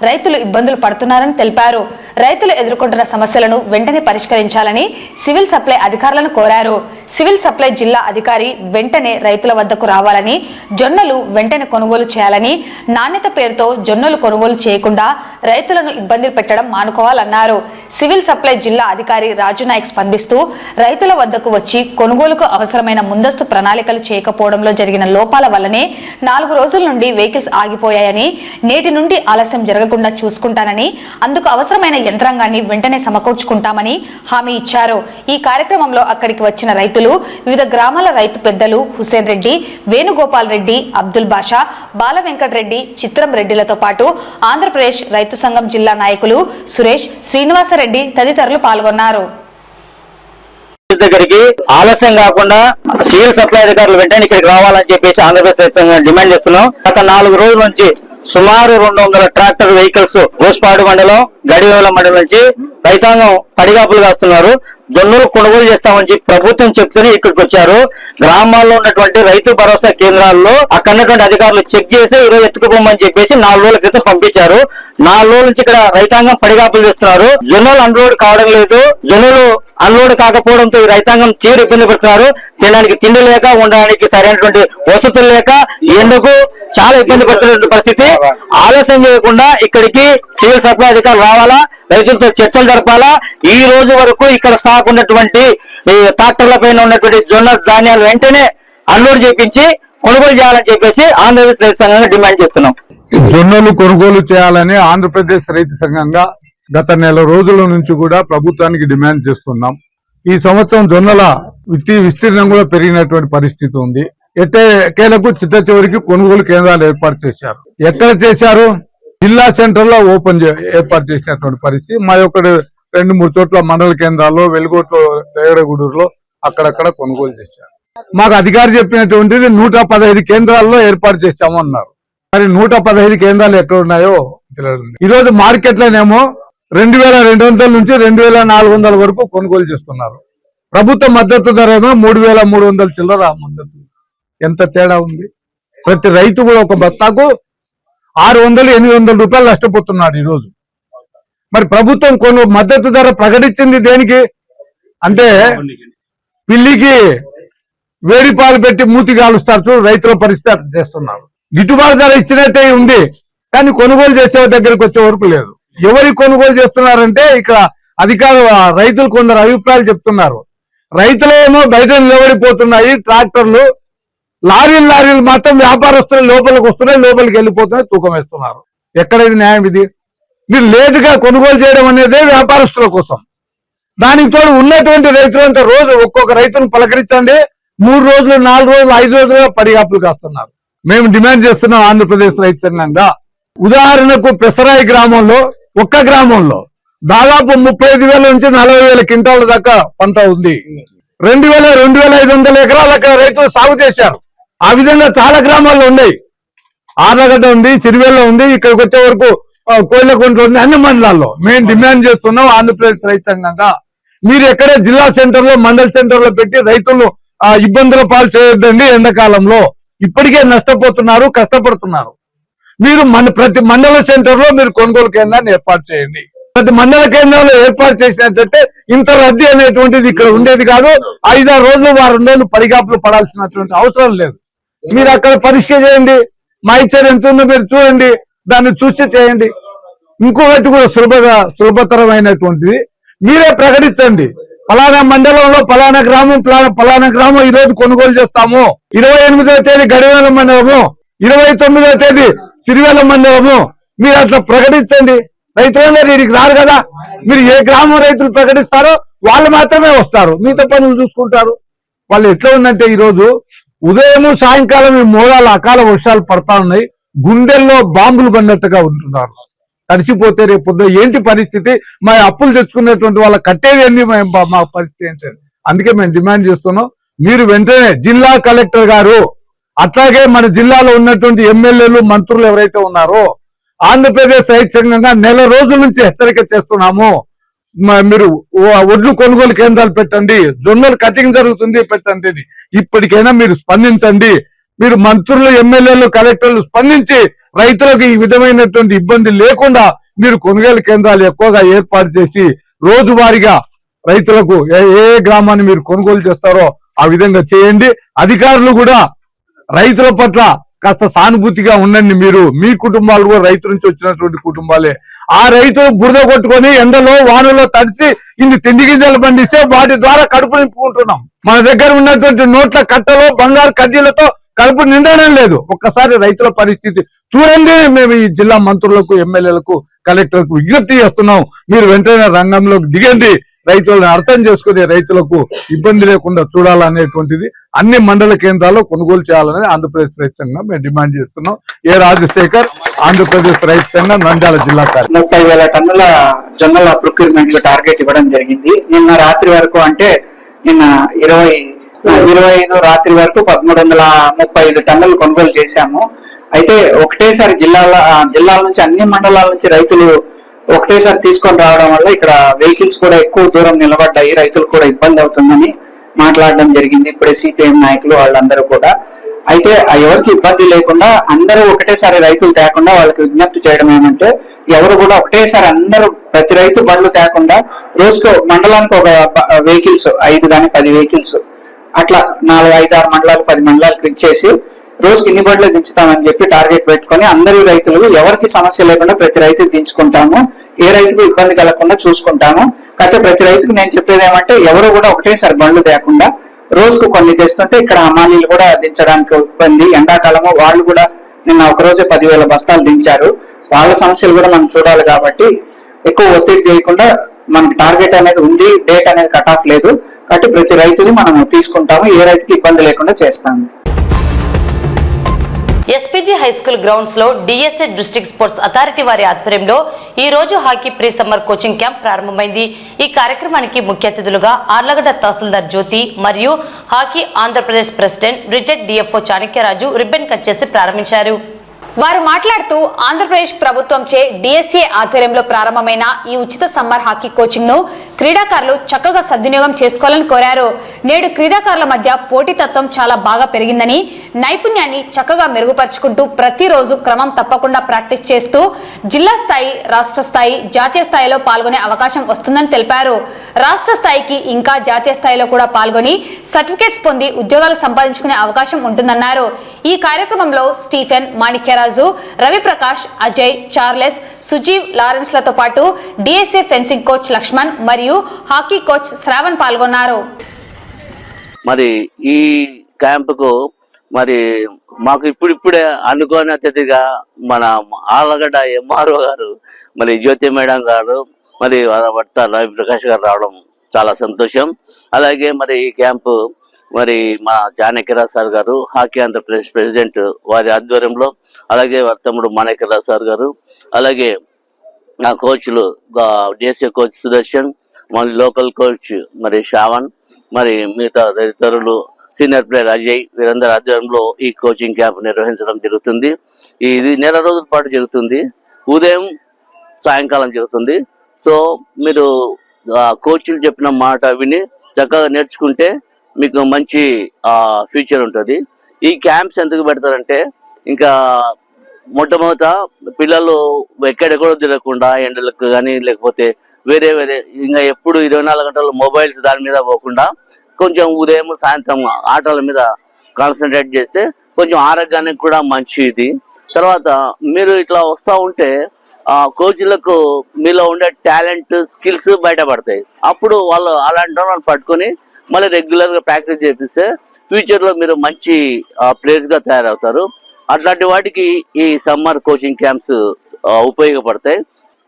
రైతులు ఇబ్బందులు పడుతున్నారని తెలిపారు. రైతులు ఎదుర్కొంటున్న సమస్యలను వెంటనే పరిష్కరించాలని సివిల్ సప్లై అధికారులను కోరారు. సివిల్ సప్లై జిల్లా అధికారి వెంటనే రైతుల వద్దకు రావాలని, జొన్నలు వెంటనే కొనుగోలు చేయాలని, నాణ్యత పేరుతో జొన్నలు కొనుగోలు చేయకుండా రైతులను ఇబ్బందులు పెట్టడం మానుకోవాలన్నారు. సివిల్ సప్లై జిల్లా అధికారి రాజు నాయక్ స్పందిస్తూ రైతుల వద్దకు వచ్చి కొనుగోలుకు అవసరమైన ముందస్తు ప్రణాళికలు చేయకపోవడంలో జరిగిన లోపాల వల్లనే 4 రోజుల నుండి వెహికల్స్ ఆగిపోయాయని, నేటి నుండి ఆలస్యం జరగకుండా చూసుకుంటానని, అందుకు అవసరమైన యంత్రాంగాన్ని వెంటనే సమకూర్చుకుంటామని హామీ ఇచ్చారు. ఈ కార్యక్రమంలో అక్కడికి వచ్చిన రైతులు, వివిధ గ్రామాల రైతు పెద్దలు హుసేన్ రెడ్డి, వేణుగోపాల్ రెడ్డి, అబ్దుల్ బాషా, బాల వెంకటరెడ్డి, చిత్రం రెడ్డిలతో పాటు ఆంధ్రప్రదేశ్ రైతు సంఘం జిల్లా నాయకులు సురేష్, శ్రీనివాసరెడ్డి తదితరులు పాల్గొన్నారు. దగ్గరికి ఆలస్యం కాకుండా సివిల్ సప్లై అధికారులు వెంటనే ఇక్కడికి రావాలని చెప్పేసి ఆంధ్రప్రదేశ్ రైతు సంఘం డిమాండ్ చేస్తున్నాం. గత 4 రోజుల నుంచి సుమారు 200 ట్రాక్టర్ వెహికల్స్ గోస్పాడు మండలం, గడివేముల మండలం నుంచి రైతాంగం పడిగాపులు కాస్తున్నారు. జొన్నలు కొనుగోలు చేస్తామని చెప్పి ప్రభుత్వం చెప్తూనే ఇక్కడికి వచ్చారు. గ్రామాల్లో ఉన్నటువంటి రైతు భరోసా కేంద్రాల్లో అక్కడ ఉన్నటువంటి అధికారులు చెక్ చేసి ఈరోజు ఎత్తుకుపోమని చెప్పేసి 4 రోజుల క్రితం పంపించారు. 4 రోజుల నుంచి ఇక్కడ రైతాంగం పడిగాపులు చేస్తున్నారు. జొన్నలు అన్లోడ్ కావడం లేదు. జొన్నలు అన్లోడ్ కాకపోవడంతో ఈ రైతాంగం తీవ్ర ఇబ్బంది పడుతున్నారు. తినడానికి తిండి లేక, ఉండడానికి సరైనటువంటి వసతులు లేక, ఎందుకు చాలా ఇబ్బంది పడుతున్న పరిస్థితి. ఆలస్యం చేయకుండా ఇక్కడికి సివిల్ సప్లై అధికారులు రావాలా, రైతులతో చర్చలు జరపాలా. ఈ రోజు వరకు ఇక్కడ స్టాక్ ఉన్నటువంటి ట్రాక్టర్ల పైన ఉన్నటువంటి జొన్న ధాన్యాలు వెంటనే అన్లోడ్ చేయించి కొనుగోలు చేయాలని చెప్పేసి ఆంధ్రప్రదేశ్ రైతు సంఘంగా డిమాండ్ చేస్తున్నాం. జొన్నలు కొనుగోలు చేయాలని ఆంధ్రప్రదేశ్ రైతు సంఘంగా గత 4 రోజుల నుంచి కూడా ప్రభుత్వానికి డిమాండ్ చేస్తున్నాం. ఈ సంవత్సరం జొన్నల విస్తీర్ణం కూడా పెరిగినటువంటి పరిస్థితి ఉంది. ఎట్టకేలకు చిట్ట చివరికి కొనుగోలు కేంద్రాలు ఏర్పాటు చేశారు. ఎక్కడ చేశారు? జిల్లా సెంటర్ లో ఏర్పాటు చేసినటువంటి పరిస్థితి. మా యొక్క 2-3 చోట్ల మండల కేంద్రాల్లో, వెలుగోట్లో, రేగడగూడూరులో అక్కడక్కడ కొనుగోలు చేశారు. మాకు అధికారి చెప్పినటువంటిది 115 కేంద్రాల్లో ఏర్పాటు చేశాము అన్నారు. మరి 115 కేంద్రాలు ఎక్కడ ఉన్నాయో తెలియదు. ఈ రోజు మార్కెట్లోనేమో 2200 నుంచి 2400 వరకు కొనుగోలు చేస్తున్నారు. ప్రభుత్వ మద్దతు ధర ఏమో 3300 చిల్లర మద్దతు. ఎంత తేడా ఉంది! ప్రతి రైతు కూడా ఒక బత్తాకు 600-800 రూపాయలు నష్టపోతున్నాడు ఈరోజు. మరి ప్రభుత్వం మద్దతు ధర ప్రకటించింది దేనికి అంటే, పిల్లికి వేడి పాలు పెట్టి మూతి కాలుస్తారు రైతుల పరిస్థితి చేస్తున్నారు. గిట్టుబాటు ధర ఇచ్చినట్టే ఉంది, కానీ కొనుగోలు చేసే దగ్గరికి వచ్చే వరకు లేదు. ఎవరి కొనుగోలు చేస్తున్నారంటే ఇక్కడ రైతులు కొందరు అభిప్రాయాలు చెప్తున్నారు. రైతులేమో బయట నిలబడిపోతున్నాయి ట్రాక్టర్లు, లారీలు మాత్రం వ్యాపారస్తులు లోపలికి వస్తున్నాయి, లోపలికి వెళ్ళిపోతున్నాయి, తూకం వేస్తున్నారు. ఎక్కడైతే న్యాయం ఇది? మీరు లేటుగా కొనుగోలు చేయడం అనేదే వ్యాపారస్తుల కోసం. దానికి తోడు ఉన్నటువంటి రైతులంతా రోజు ఒక్కొక్క రైతును పలకరించండి, 3 రోజులు 4 రోజులు 5 రోజులుగా పడిగాపులు కాస్తున్నారు. మేము డిమాండ్ చేస్తున్నాం ఆంధ్రప్రదేశ్ రైతు సంఘంగా. ఉదాహరణకు పెసరాయి గ్రామంలో, ఒక్క గ్రామంలో దాదాపు 35,000 నుంచి 40,000 క్వింటాల దాకా పంట ఉంది. 2,500 ఎకరాల రైతులు సాగు చేశారు. ఆ విధంగా చాలా గ్రామాల్లో ఉన్నాయి. ఆర్లగడ్డ ఉంది, సిరివెల్ల ఉంది, ఇక్కడికి వచ్చే వరకు కోయిలకుంట ఉంది, అన్ని మండలాల్లో. మేము డిమాండ్ చేస్తున్నాం ఆంధ్రప్రదేశ్ రైతు సంఘంగా, మీరు ఎక్కడే జిల్లా సెంటర్ లో, మండల సెంటర్ లో పెట్టి రైతులు ఇబ్బందుల పాలు చేయొద్దండి. ఎండాకాలంలో ఇప్పటికే నష్టపోతున్నారు, కష్టపడుతున్నారు. మీరు ప్రతి మండల సెంటర్ లో మీరు కొనుగోలు కేంద్రాన్ని ఏర్పాటు చేయండి. ప్రతి మండల కేంద్రంలో ఏర్పాటు చేసినట్లయితే ఇంత రద్దీ అనేటువంటిది ఇక్కడ ఉండేది కాదు. 5-6 రోజులు, వారం రోజులు పడిగాపులు పడాల్సినటువంటి అవసరం లేదు. మీరు అక్కడ పరీక్ష చేయండి, మా ఇచ్చారు ఎంత ఉందో మీరు చూడండి, దాన్ని చూసి చేయండి. ఇంకొకటి కూడా సులభతరమైనటువంటిది, మీరే ప్రకటించండి. ఫలానా మండలంలో ఫలానా గ్రామం ఈ రోజు కొనుగోలు చేస్తాము. 28వ తేదీ గడివేల మండలము, 29వ తేదీ సిరివేల మండలము. మీరు అట్లా ప్రకటించండి. రైతులందరూ వీరికి రారు కదా. మీరు ఏ గ్రామం రైతులు ప్రకటిస్తారో వాళ్ళు మాత్రమే వస్తారు, మిగతా పనులు చూసుకుంటారు. వాళ్ళు ఎట్లా ఉందంటే ఈరోజు ఉదయం సాయంకాలం ఈ మోడాలు అకాల వర్షాలు పడతా ఉన్నాయి, గుండెల్లో బాంబులు పడినట్టుగా ఉంటున్నారు. తడిసిపోతే రేపు పొద్దున ఏంటి పరిస్థితి? మా అప్పులు తెచ్చుకున్నటువంటి వాళ్ళ కట్టేది ఏంటి? మా పరిస్థితి ఏంటండి? అందుకే మేము డిమాండ్ చేస్తున్నాం, మీరు వెంటనే జిల్లా కలెక్టర్ గారు, అట్లాగే మన జిల్లాలో ఉన్నటువంటి ఎమ్మెల్యేలు, మంత్రులు ఎవరైతే ఉన్నారో, ఆంధ్రప్రదేశ్ రైతు సంఘంగా నెల రోజుల నుంచి హెచ్చరిక చేస్తున్నాము. మీరు ఒడ్లు కొనుగోలు కేంద్రాలు పెట్టండి, జొన్నలు కటింగ్ జరుగుతుంది పెట్టండి. ఇప్పటికైనా మీరు స్పందించండి. మీరు మంత్రులు, ఎమ్మెల్యేలు, కలెక్టర్లు స్పందించి రైతులకు ఈ విధమైనటువంటి ఇబ్బంది లేకుండా మీరు కొనుగోలు కేంద్రాలు ఎక్కువగా ఏర్పాటు చేసి రోజువారీగా రైతులకు ఏ గ్రామాన్ని మీరు కొనుగోలు చేస్తారో ఆ విధంగా చేయండి. అధికారులు కూడా రైతుల పట్ల కాస్త సానుభూతిగా ఉండండి. మీరు, మీ కుటుంబాలు కూడా రైతు నుంచి వచ్చినటువంటి కుటుంబాలే. ఆ రైతులు బురద కొట్టుకొని ఎండలో వానలో తడిసి ఇన్ని తిండి గింజలు పండిస్తే వాటి ద్వారా కడుపు నింపుకుంటున్నాం. మన దగ్గర ఉన్నటువంటి నోట్ల కట్టలో, బంగారు కడ్డీలతో కడుపు నిండడం లేదు. ఒక్కసారి రైతుల పరిస్థితి చూడండి. మేము ఈ జిల్లా మంత్రులకు, ఎమ్మెల్యేలకు, కలెక్టర్లకు విజ్ఞప్తి చేస్తున్నాం, మీరు వెంటనే రంగంలోకి దిగండి. రైతులను అర్థం చేసుకుని రైతులకు ఇబ్బంది లేకుండా చూడాలనేటువంటిది అన్ని మండల కేంద్రాల్లో కొనుగోలు చేయాలనేది ఆంధ్రప్రదేశ్ రైతు సంఘం మేము డిమాండ్ చేస్తున్నాం. ఏ రాజశేఖర్, ఆంధ్రప్రదేశ్ రైతు సంఘం, నంద్యాల జిల్లా కార్యదర్శి. 30,000 టన్నుల జొన్నల ప్రొక్యూర్మెంట్ టార్గెట్ ఇవ్వడం జరిగింది. నిన్న రాత్రి వరకు, అంటే నిన్న 25 రాత్రి వరకు 1,335 టన్నులు కొనుగోలు చేశాము. అయితే ఒకటేసారి జిల్లాల నుంచి, అన్ని మండలాల నుంచి రైతులు ఒకటేసారి తీసుకొని రావడం వల్ల ఇక్కడ వెహికల్స్ కూడా ఎక్కువ దూరం నిలబడ్డాయి, రైతులు కూడా ఇబ్బంది అవుతుందని మాట్లాడడం జరిగింది ఇప్పుడే సిపిఎం నాయకులు వాళ్ళందరూ కూడా. అయితే ఎవరికి ఇబ్బంది లేకుండా అందరూ ఒకటేసారి రైతులు తేకుండా వాళ్ళకి విజ్ఞప్తి చేయడం ఏమంటే, ఎవరు కూడా ఒకటేసారి అందరూ ప్రతి రైతు బండ్లు తేకుండా రోజుకు మండలానికి ఒక వెహికల్స్ 5 కానీ 10 వెహికల్స్ అట్లా 4-5-6 మండలాలు 10 మండలాలకు ఇచ్చేసి రోజుకి ఇన్ని బండ్లు దించుతామని చెప్పి టార్గెట్ పెట్టుకొని అందరి రైతులు ఎవరికి సమస్య లేకుండా ప్రతి రైతుకు దించుకుంటాము, ఏ రైతుకు ఇబ్బంది కలగకుండా చూసుకుంటాము. కాకపోతే ప్రతి రైతుకు నేను చెప్పేది ఏమంటే, ఎవరు కూడా ఒకటేసారి బండ్లు తేకుండా రోజుకు కొన్ని తెస్తుంటే ఇక్కడ హమాలీలు కూడా దించడానికి ఇబ్బంది. ఎండాకాలము వాళ్ళు కూడా నిన్న ఒకరోజే 10,000 బస్తాలు దించారు. వాళ్ళ సమస్యలు కూడా మనం చూడాలి కాబట్టి ఎక్కువ ఒత్తిడి చేయకుండా, మనకి టార్గెట్ అనేది ఉంది, డేట్ అనేది కట్ ఆఫ్ లేదు కాబట్టి ప్రతి రైతుది మనం తీసుకుంటాము, ఏ రైతుకి ఇబ్బంది లేకుండా చేస్తాము. ఎస్పీజీ హై స్కూల్ గ్రౌండ్స్ లో డిఎస్ఏ డిస్ట్రిక్ట్ స్పోర్ట్స్ అథారిటీ వారి ఆధ్వర్యంలో ఈ రోజు hockey pre summer coaching camp ప్రారంభమైంది. ఈ కార్యక్రమానికి ముఖ్య అతిథులుగా ఆర్లగడ్డ తహసీల్దార్ జ్యోతి మరియు hockey Andhra Pradesh president retired DFO Chanakyaraju ribbon cut చేసి ప్రారంభించారు. వారు మాట్లాడుతూ ఆంధ్రప్రదేశ్ ప్రభుత్వంచే డిఎస్ఏ ఆధ్వర్యంలో ప్రారంభమైన ఈ ఉచిత సమ్మర్ హాకీ కోచింగ్ ను క్రీడాకారులు చక్కగా సద్వినియోగం చేసుకోవాలని కోరారు. నేడు క్రీడాకారుల మధ్య పోటీతత్వం చాలా బాగా పెరిగిందని, నైపుణ్యాన్ని చక్కగా మెరుగుపరుచుకుంటూ ప్రతిరోజు క్రమం తప్పకుండా ప్రాక్టీస్ చేస్తూ జిల్లా స్థాయి, రాష్ట్ర స్థాయి, జాతీయ స్థాయిలో పాల్గొనే అవకాశం వస్తుందని తెలిపారు. రాష్ట్ర స్థాయికి ఇంకా జాతీయ స్థాయిలో కూడా పాల్గొని సర్టిఫికేట్స్ పొంది ఉద్యోగాలు సంపాదించుకునే అవకాశం ఉంటుందన్నారు. ఈ కార్యక్రమంలో Stephen, Manikyaraju, Raviprakash, Ajay, Charles, Sujeev, Lawrence లతో పాటు డిఎస్ఏ ఫెన్సింగ్ కోచ్ లక్ష్మణ్ మరియు హాకీ కోచ్ శ్రావణ్ పాల్గొన్నారు. మరి ఈ క్యాంపుకు మరి మాకు ఇప్పుడిప్పుడే అనుకోని అతిథిగా మన ఆలగడ్డ ఎంఆర్ఓ గారు, మరి జ్యోతి మేడం గారు, మరి భర్త రవి ప్రకాష్ గారు రావడం చాలా సంతోషం. అలాగే మరి ఈ క్యాంపు మరి మా జానకిరావు సార్ గారు, హాకీ ఆంధ్రప్రదేశ్ ప్రెసిడెంట్, వారి ఆధ్వర్యంలో, అలాగే వారి తమ్ముడు మాణిక్యరావు సార్ గారు, అలాగే నా కోచ్లు దేశీయ కోచ్ సుదర్శన్, మన లోకల్ కోచ్ మరి శ్రావణ్, మరి మిగతా తదితరులు, సీనియర్ ప్లేయర్ అజయ్, వీరందరి ఆధ్వర్యంలో ఈ కోచింగ్ క్యాంప్ నిర్వహించడం జరుగుతుంది. ఇది నెల రోజుల పాటు జరుగుతుంది. ఉదయం సాయంకాలం జరుగుతుంది. సో మీరు కోచ్లు చెప్పిన మాట విని చక్కగా నేర్చుకుంటే మీకు మంచి ఫ్యూచర్ ఉంటుంది. ఈ క్యాంప్స్ ఎందుకు పెడతారంటే, ఇంకా మొట్టమొదట పిల్లలు ఎక్కడెక్కడో తిరగకుండా ఎండలకు కానీ లేకపోతే వేరే ఇంకా ఎప్పుడు 24 గంటలు మొబైల్స్ దాని మీద పోకుండా కొంచెం ఉదయం సాయంత్రం ఆటల మీద కాన్సన్ట్రేట్ చేస్తే కొంచెం ఆరోగ్యానికి కూడా మంచిది. తర్వాత మీరు ఇట్లా వస్తూ ఉంటే కోచ్లకు మీలో ఉండే టాలెంట్, స్కిల్స్ బయటపడతాయి. అప్పుడు వాళ్ళు అలాంటి వాళ్ళని పట్టుకొని మళ్ళీ రెగ్యులర్గా ప్రాక్టీస్ చేపిస్తే ఫ్యూచర్లో మీరు మంచి ప్లేయర్స్గా తయారవుతారు. అట్లాంటి వాటికి ఈ సమ్మర్ కోచింగ్ క్యాంప్స్ ఉపయోగపడతాయి.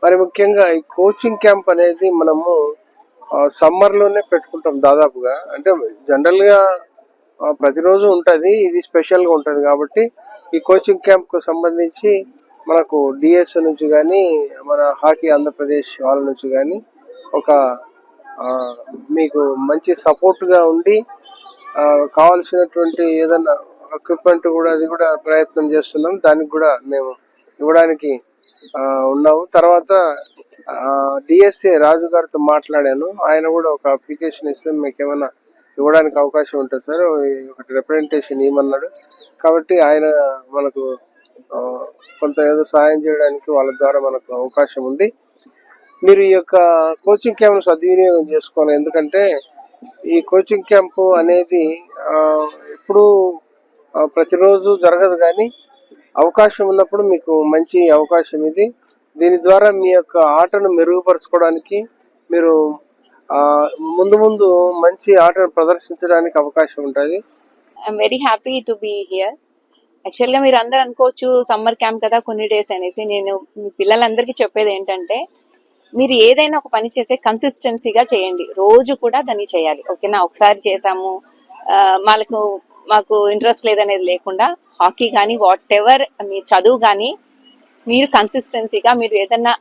మరి ముఖ్యంగా ఈ కోచింగ్ క్యాంప్ అనేది మనము సమ్మర్ లోనే పెట్టుకుంటాం దాదాపుగా. అంటే జనరల్ గా ప్రతిరోజు ఉంటది, ఇది స్పెషల్ గా ఉంటది. కాబట్టి ఈ కోచింగ్ క్యాంప్ కు సంబంధించి మనకు డిఎస్ నుంచి కానీ, మన హాకీ ఆంధ్రప్రదేశ్ వాళ్ళ నుంచి కానీ ఒక మీకు మంచి సపోర్ట్ గా ఉండి కావాల్సినటువంటి ఏదన్నా ఎక్విప్మెంట్ కూడా అది కూడా ప్రయత్నం చేస్తున్నాం. దానికి కూడా మేము ఇవ్వడానికి ఉన్నాము. తర్వాత డిఎస్ఏ రాజు గారితో మాట్లాడాను. ఆయన కూడా ఒక అప్లికేషన్ ఇస్తే మీకు ఏమైనా ఇవ్వడానికి అవకాశం ఉంటుంది సార్, ఒకటి రిప్రజెంటేషన్ ఇవ్వమన్నాడు. కాబట్టి ఆయన మనకు కొంత ఏదో సాయం చేయడానికి వాళ్ళ ద్వారా మనకు అవకాశం ఉంది. మీరు ఈ యొక్క కోచింగ్ క్యాంప్ను సద్వినియోగం చేసుకోవాలి. ఎందుకంటే ఈ కోచింగ్ క్యాంపు అనేది ఎప్పుడు ప్రతిరోజు జరగదు, కానీ అవకాశం ఉన్నప్పుడు మీకు మంచి అవకాశం ఇది. దీని ద్వారా మీ యొక్క ఆటను మెరుగుపరచుకోవడానికి, మీరు ముందు ముందు మంచి ఆటను ప్రదర్శించడానికి అవకాశం ఉంటుంది. I'm very happy to be here. యాక్చువల్గా మీరు అందరు అనుకోవచ్చు సమ్మర్ క్యాంప్ కదా కొన్ని డేస్ అనేసి. నేను మీ పిల్లలందరికీ చెప్పేది ఏంటంటే, మీరు ఏదైనా ఒక పని చేసే కన్సిస్టెన్సీగా చేయండి. రోజు కూడా దాన్ని చేయాలి. ఓకేనా, ఒకసారి చేసాము మాకు ఇంట్రెస్ట్ లేదనేది లేకుండా, హాకీ కానీ వాట్ ఎవర్ మీ చదువు కానీ మీరు కన్సిస్టెన్సీగా మీరు ఏదన్నా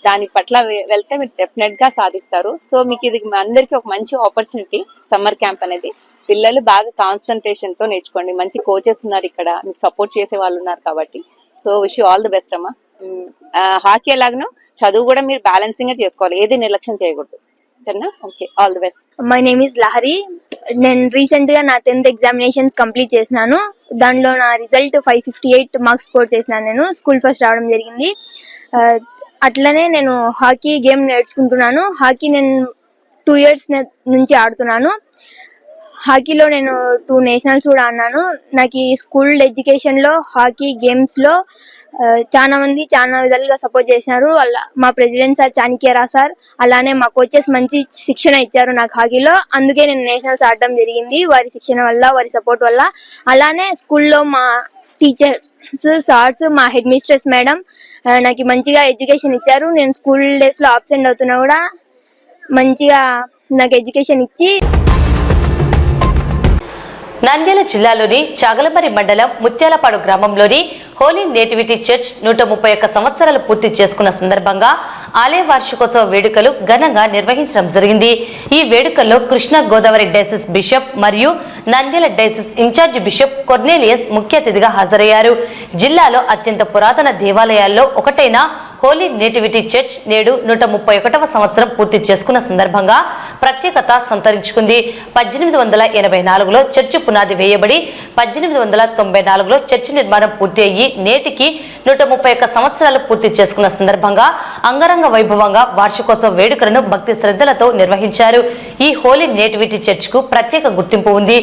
దాని పట్ల వెళ్తే మీరు డెఫినెట్ గా సాధిస్తారు. సో మీకు ఇది అందరికీ ఒక మంచి ఆపర్చునిటీ సమ్మర్ క్యాంప్ అనేది. పిల్లలు బాగా కాన్సన్ట్రేషన్ తో నేర్చుకోండి. మంచి కోచెస్ ఉన్నారు ఇక్కడ, మీకు సపోర్ట్ చేసే వాళ్ళు ఉన్నారు కాబట్టి. So wish you all the best అమ్మా. హాకీ ఎలాగనో చదువు కూడా మీరు బ్యాలెన్సింగ్ గా చేసుకోవాలి, ఏది నిర్లక్ష్యం చేయకూడదు. Okay, all the best. My name is Lahari. నేను రీసెంట్ గా నా 10th ఎగ్జామినేషన్స్ కంప్లీట్ చేసినాను. దానిలో నా రిజల్ట్ 558 మార్క్స్ స్కోర్ చేసినాను. నేను స్కూల్ ఫస్ట్ రావడం జరిగింది. అట్లనే నేను హాకీ గేమ్ నేర్చుకుంటున్నాను. హాకీ నేను 2 years నుంచి ఆడుతున్నాను. హాకీలో నేను 2 నేషనల్స్ కూడా ఆడినాను. నాకు ఈ స్కూల్ ఎడ్యుకేషన్లో హాకీ గేమ్స్లో చాలా మంది చాలా విధాలుగా సపోర్ట్ చేసినారు. మా ప్రెసిడెంట్ సార్ చాణక్యరావు సార్, అలానే మా కోచెస్ మంచి శిక్షణ ఇచ్చారు నాకు హాకీలో. అందుకే నేను నేషనల్స్ ఆడడం జరిగింది, వారి శిక్షణ వల్ల, వారి సపోర్ట్ వల్ల. అలానే స్కూల్లో మా టీచర్స్, సార్స్, మా హెడ్ మిస్ట్రెస్ మేడం నాకు మంచిగా ఎడ్యుకేషన్ ఇచ్చారు. నేను స్కూల్ డేస్లో అబ్సెంట్ అవుతున్నా కూడా మంచిగా నాకు ఎడ్యుకేషన్ ఇచ్చి. నంద్యాల జిల్లాలోని చాగలమరి మండలం ముత్యాలపాడు గ్రామంలోని హోలీ నేటివిటీ చర్చ్ 131 సంవత్సరాలు పూర్తి చేసుకున్న సందర్భంగా ఆలయ వార్షికోత్సవ వేడుకలు ఘనంగా నిర్వహించడం జరిగింది. ఈ వేడుకల్లో కృష్ణా గోదావరి డైసిస్ బిషప్ మరియు Nandyal diocese incharge bishop Cornelius ముఖ్య అతిథిగా హాజరయ్యారు. జిల్లాలో అత్యంత పురాతన దేవాలయాల్లో ఒకటైన హోలీ నేటివిటీ చర్చ్ నేడు 131వ సంవత్సరం పూర్తి చేసుకున్న సందర్భంగా ప్రత్యేకత సంతరించుకుంది. 1884లో చర్చి పునాది వేయబడి 1894లో చర్చి నిర్మాణం పూర్తి అయ్యి నేటికి 131 సంవత్సరాలు పూర్తి చేసుకున్న సందర్భంగా అంగరంగ వైభవంగా వార్షికోత్సవ వేడుకలను భక్తి శ్రద్ధలతో నిర్వహించారు. ఈ హోలీ నేటివిటీ చర్చ్ కు ప్రత్యేక గుర్తింపు ఉంది.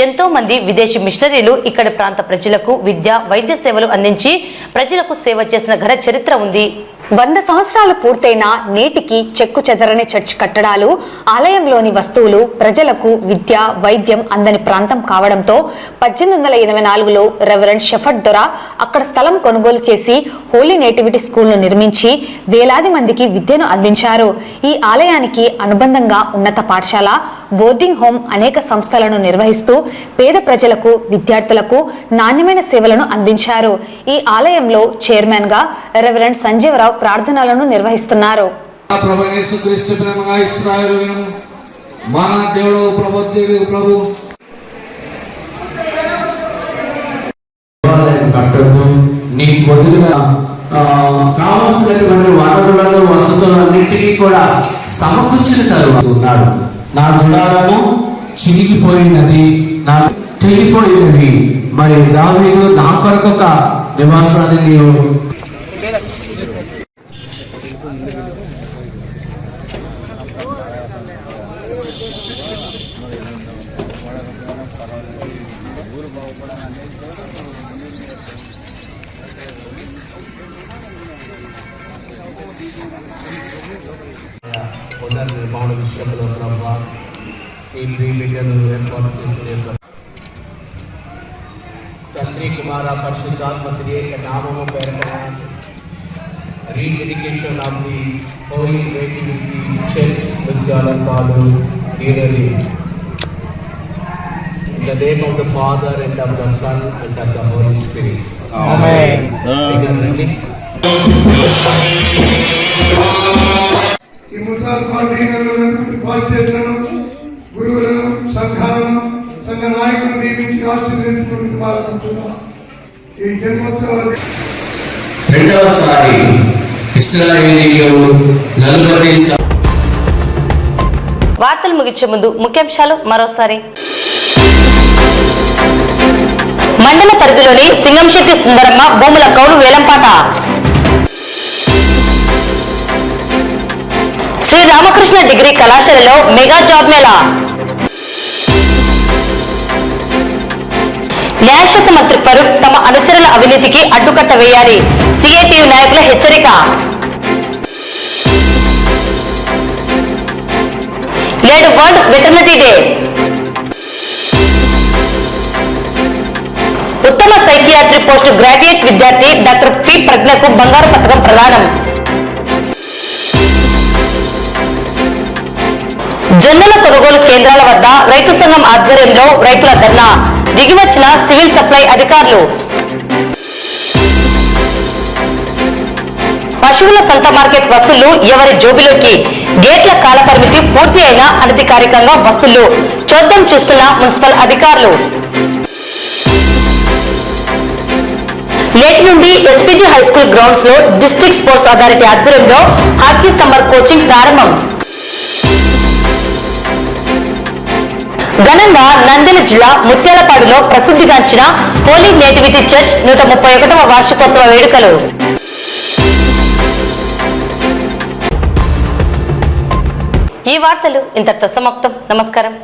ఎంతో మంది విదేశీ మిషనరీలు ఇక్కడి ప్రాంత ప్రజలకు విద్య, వైద్య సేవలు అందించి ప్రజలకు సేవ చేసిన ఘన చరిత్ర ఉంది. 100 సంవత్సరాలు పూర్తయిన నేటికి చెక్కు చెదరని చర్చ్ కట్టడాలు, ఆలయంలోని వస్తువులు ప్రజలకు విద్య వైద్యం అందని ప్రాంతం కావడంతో 1884లో రెవరెండ్ షెఫర్డ్ దొర అక్కడ స్థలం కొనుగోలు చేసి హోలీ నేటివిటీ స్కూల్ను నిర్మించి వేలాది మందికి విద్యను అందించారు. ఈ ఆలయానికి అనుబంధంగా ఉన్నత పాఠశాల, బోర్డింగ్ హోమ్ అనేక సంస్థలను నిర్వహిస్తూ పేద ప్రజలకు విద్యార్థులకు నాణ్యమైన సేవలను అందించారు. ఈ ఆలయంలో చైర్మన్ గా రెవరెండ్ సంజీవరావు ప్రార్థనలను నిర్వహిస్తున్నారు. నీకు వదిలిన కావలసినటువంటి వనరులను వసతులన్నింటినీ కూడా సమకూర్చిన తరువాత ఉన్నాడు. నా గుడారము చిరిగిపోయినది, నా తెగిపోయినది, మరి దావీదు నా కొరకు ఒక నివాసాన్ని నీవు పునర్నిర్మాణ విషయంలో ప్రభావ ఈ ప్రీమిడియన్ ఏర్పాటు చేసిన తండ్రి కుమార పరిశుద్ధాత్మ త్రియేక నామము పేర్కొన్న rededication of the Holy Nativity church విద్యాలయాలు ఈరోజు in the name of the Father and of the Son and of the Holy Spirit. Amen. ఈ ముద్దాలు బాధ్యతలను గురువులను సంఘాలను సంఘ నాయకులు నియమించి ఆశీర్వదించుకుంటూ పాల్గొంటున్నాం. ఈ జన్మోత్సవాలు రెండవసారి ఇశ్రాయేలీయులు 40 వార్తలు ముగించే ముందు ముఖ్యాంశాలు మరోసారి. మండల పరిధిలోని సింగంశెట్టి సుందరమ్మ భూముల కౌలు వేలంపాట. శ్రీ రామకృష్ణ డిగ్రీ కళాశాలలో మెగా జాబ్ మేళా. న్యాయశాఖ మంత్రి ఫరూక్ తమ అనుచరుల అవినీతికి అడ్డుకట్ట వేయాలి, సిఐటియు నాయకుల హెచ్చరిక. నేడు వరల్డ్ వెటర్నరీ డే. ఉత్తమ సైకియాట్రీ పోస్టు గ్రాడ్యుయేట్ విద్యార్థి డాక్టర్ పి ప్రజ్ఞకు బంగారు పథకం ప్రదానం. జొన్నల కొనుగోలు కేంద్రాల వద్ద రైతు సంఘం ఆధ్వర్యంలో రైతుల ధర్నా, దిగివచ్చిన సివిల్ సప్లై అధికారులు. పశువుల సంత మార్కెట్ వసూళ్లు ఎవరి జోబిలోకి, గేట్ల కాల పరిమితి పూర్తి అయినా అనధికారికంగా వసూళ్లు, చోద్యం చూస్తున్న మున్సిపల్ అధికారులు. నేటి నుండి ఎస్పీజీ హైస్కూల్ గ్రౌండ్స్ లో డిస్ట్రిక్ట్ స్పోర్ట్స్ అథారిటీ ఆధ్వర్యంలో హాకీ సమ్మర్ కోచింగ్ ప్రారంభం. ఘనంగా నంద్యాల జిల్లా ముత్యాలపాడులో ప్రసిద్ధిగాంచిన హోలీ నేటివిటీ చర్చ్ 131వ వార్షికోత్సవ వేడుకలు. ఈ వార్తలు ఇంతటితో సమాప్తం. నమస్కారం.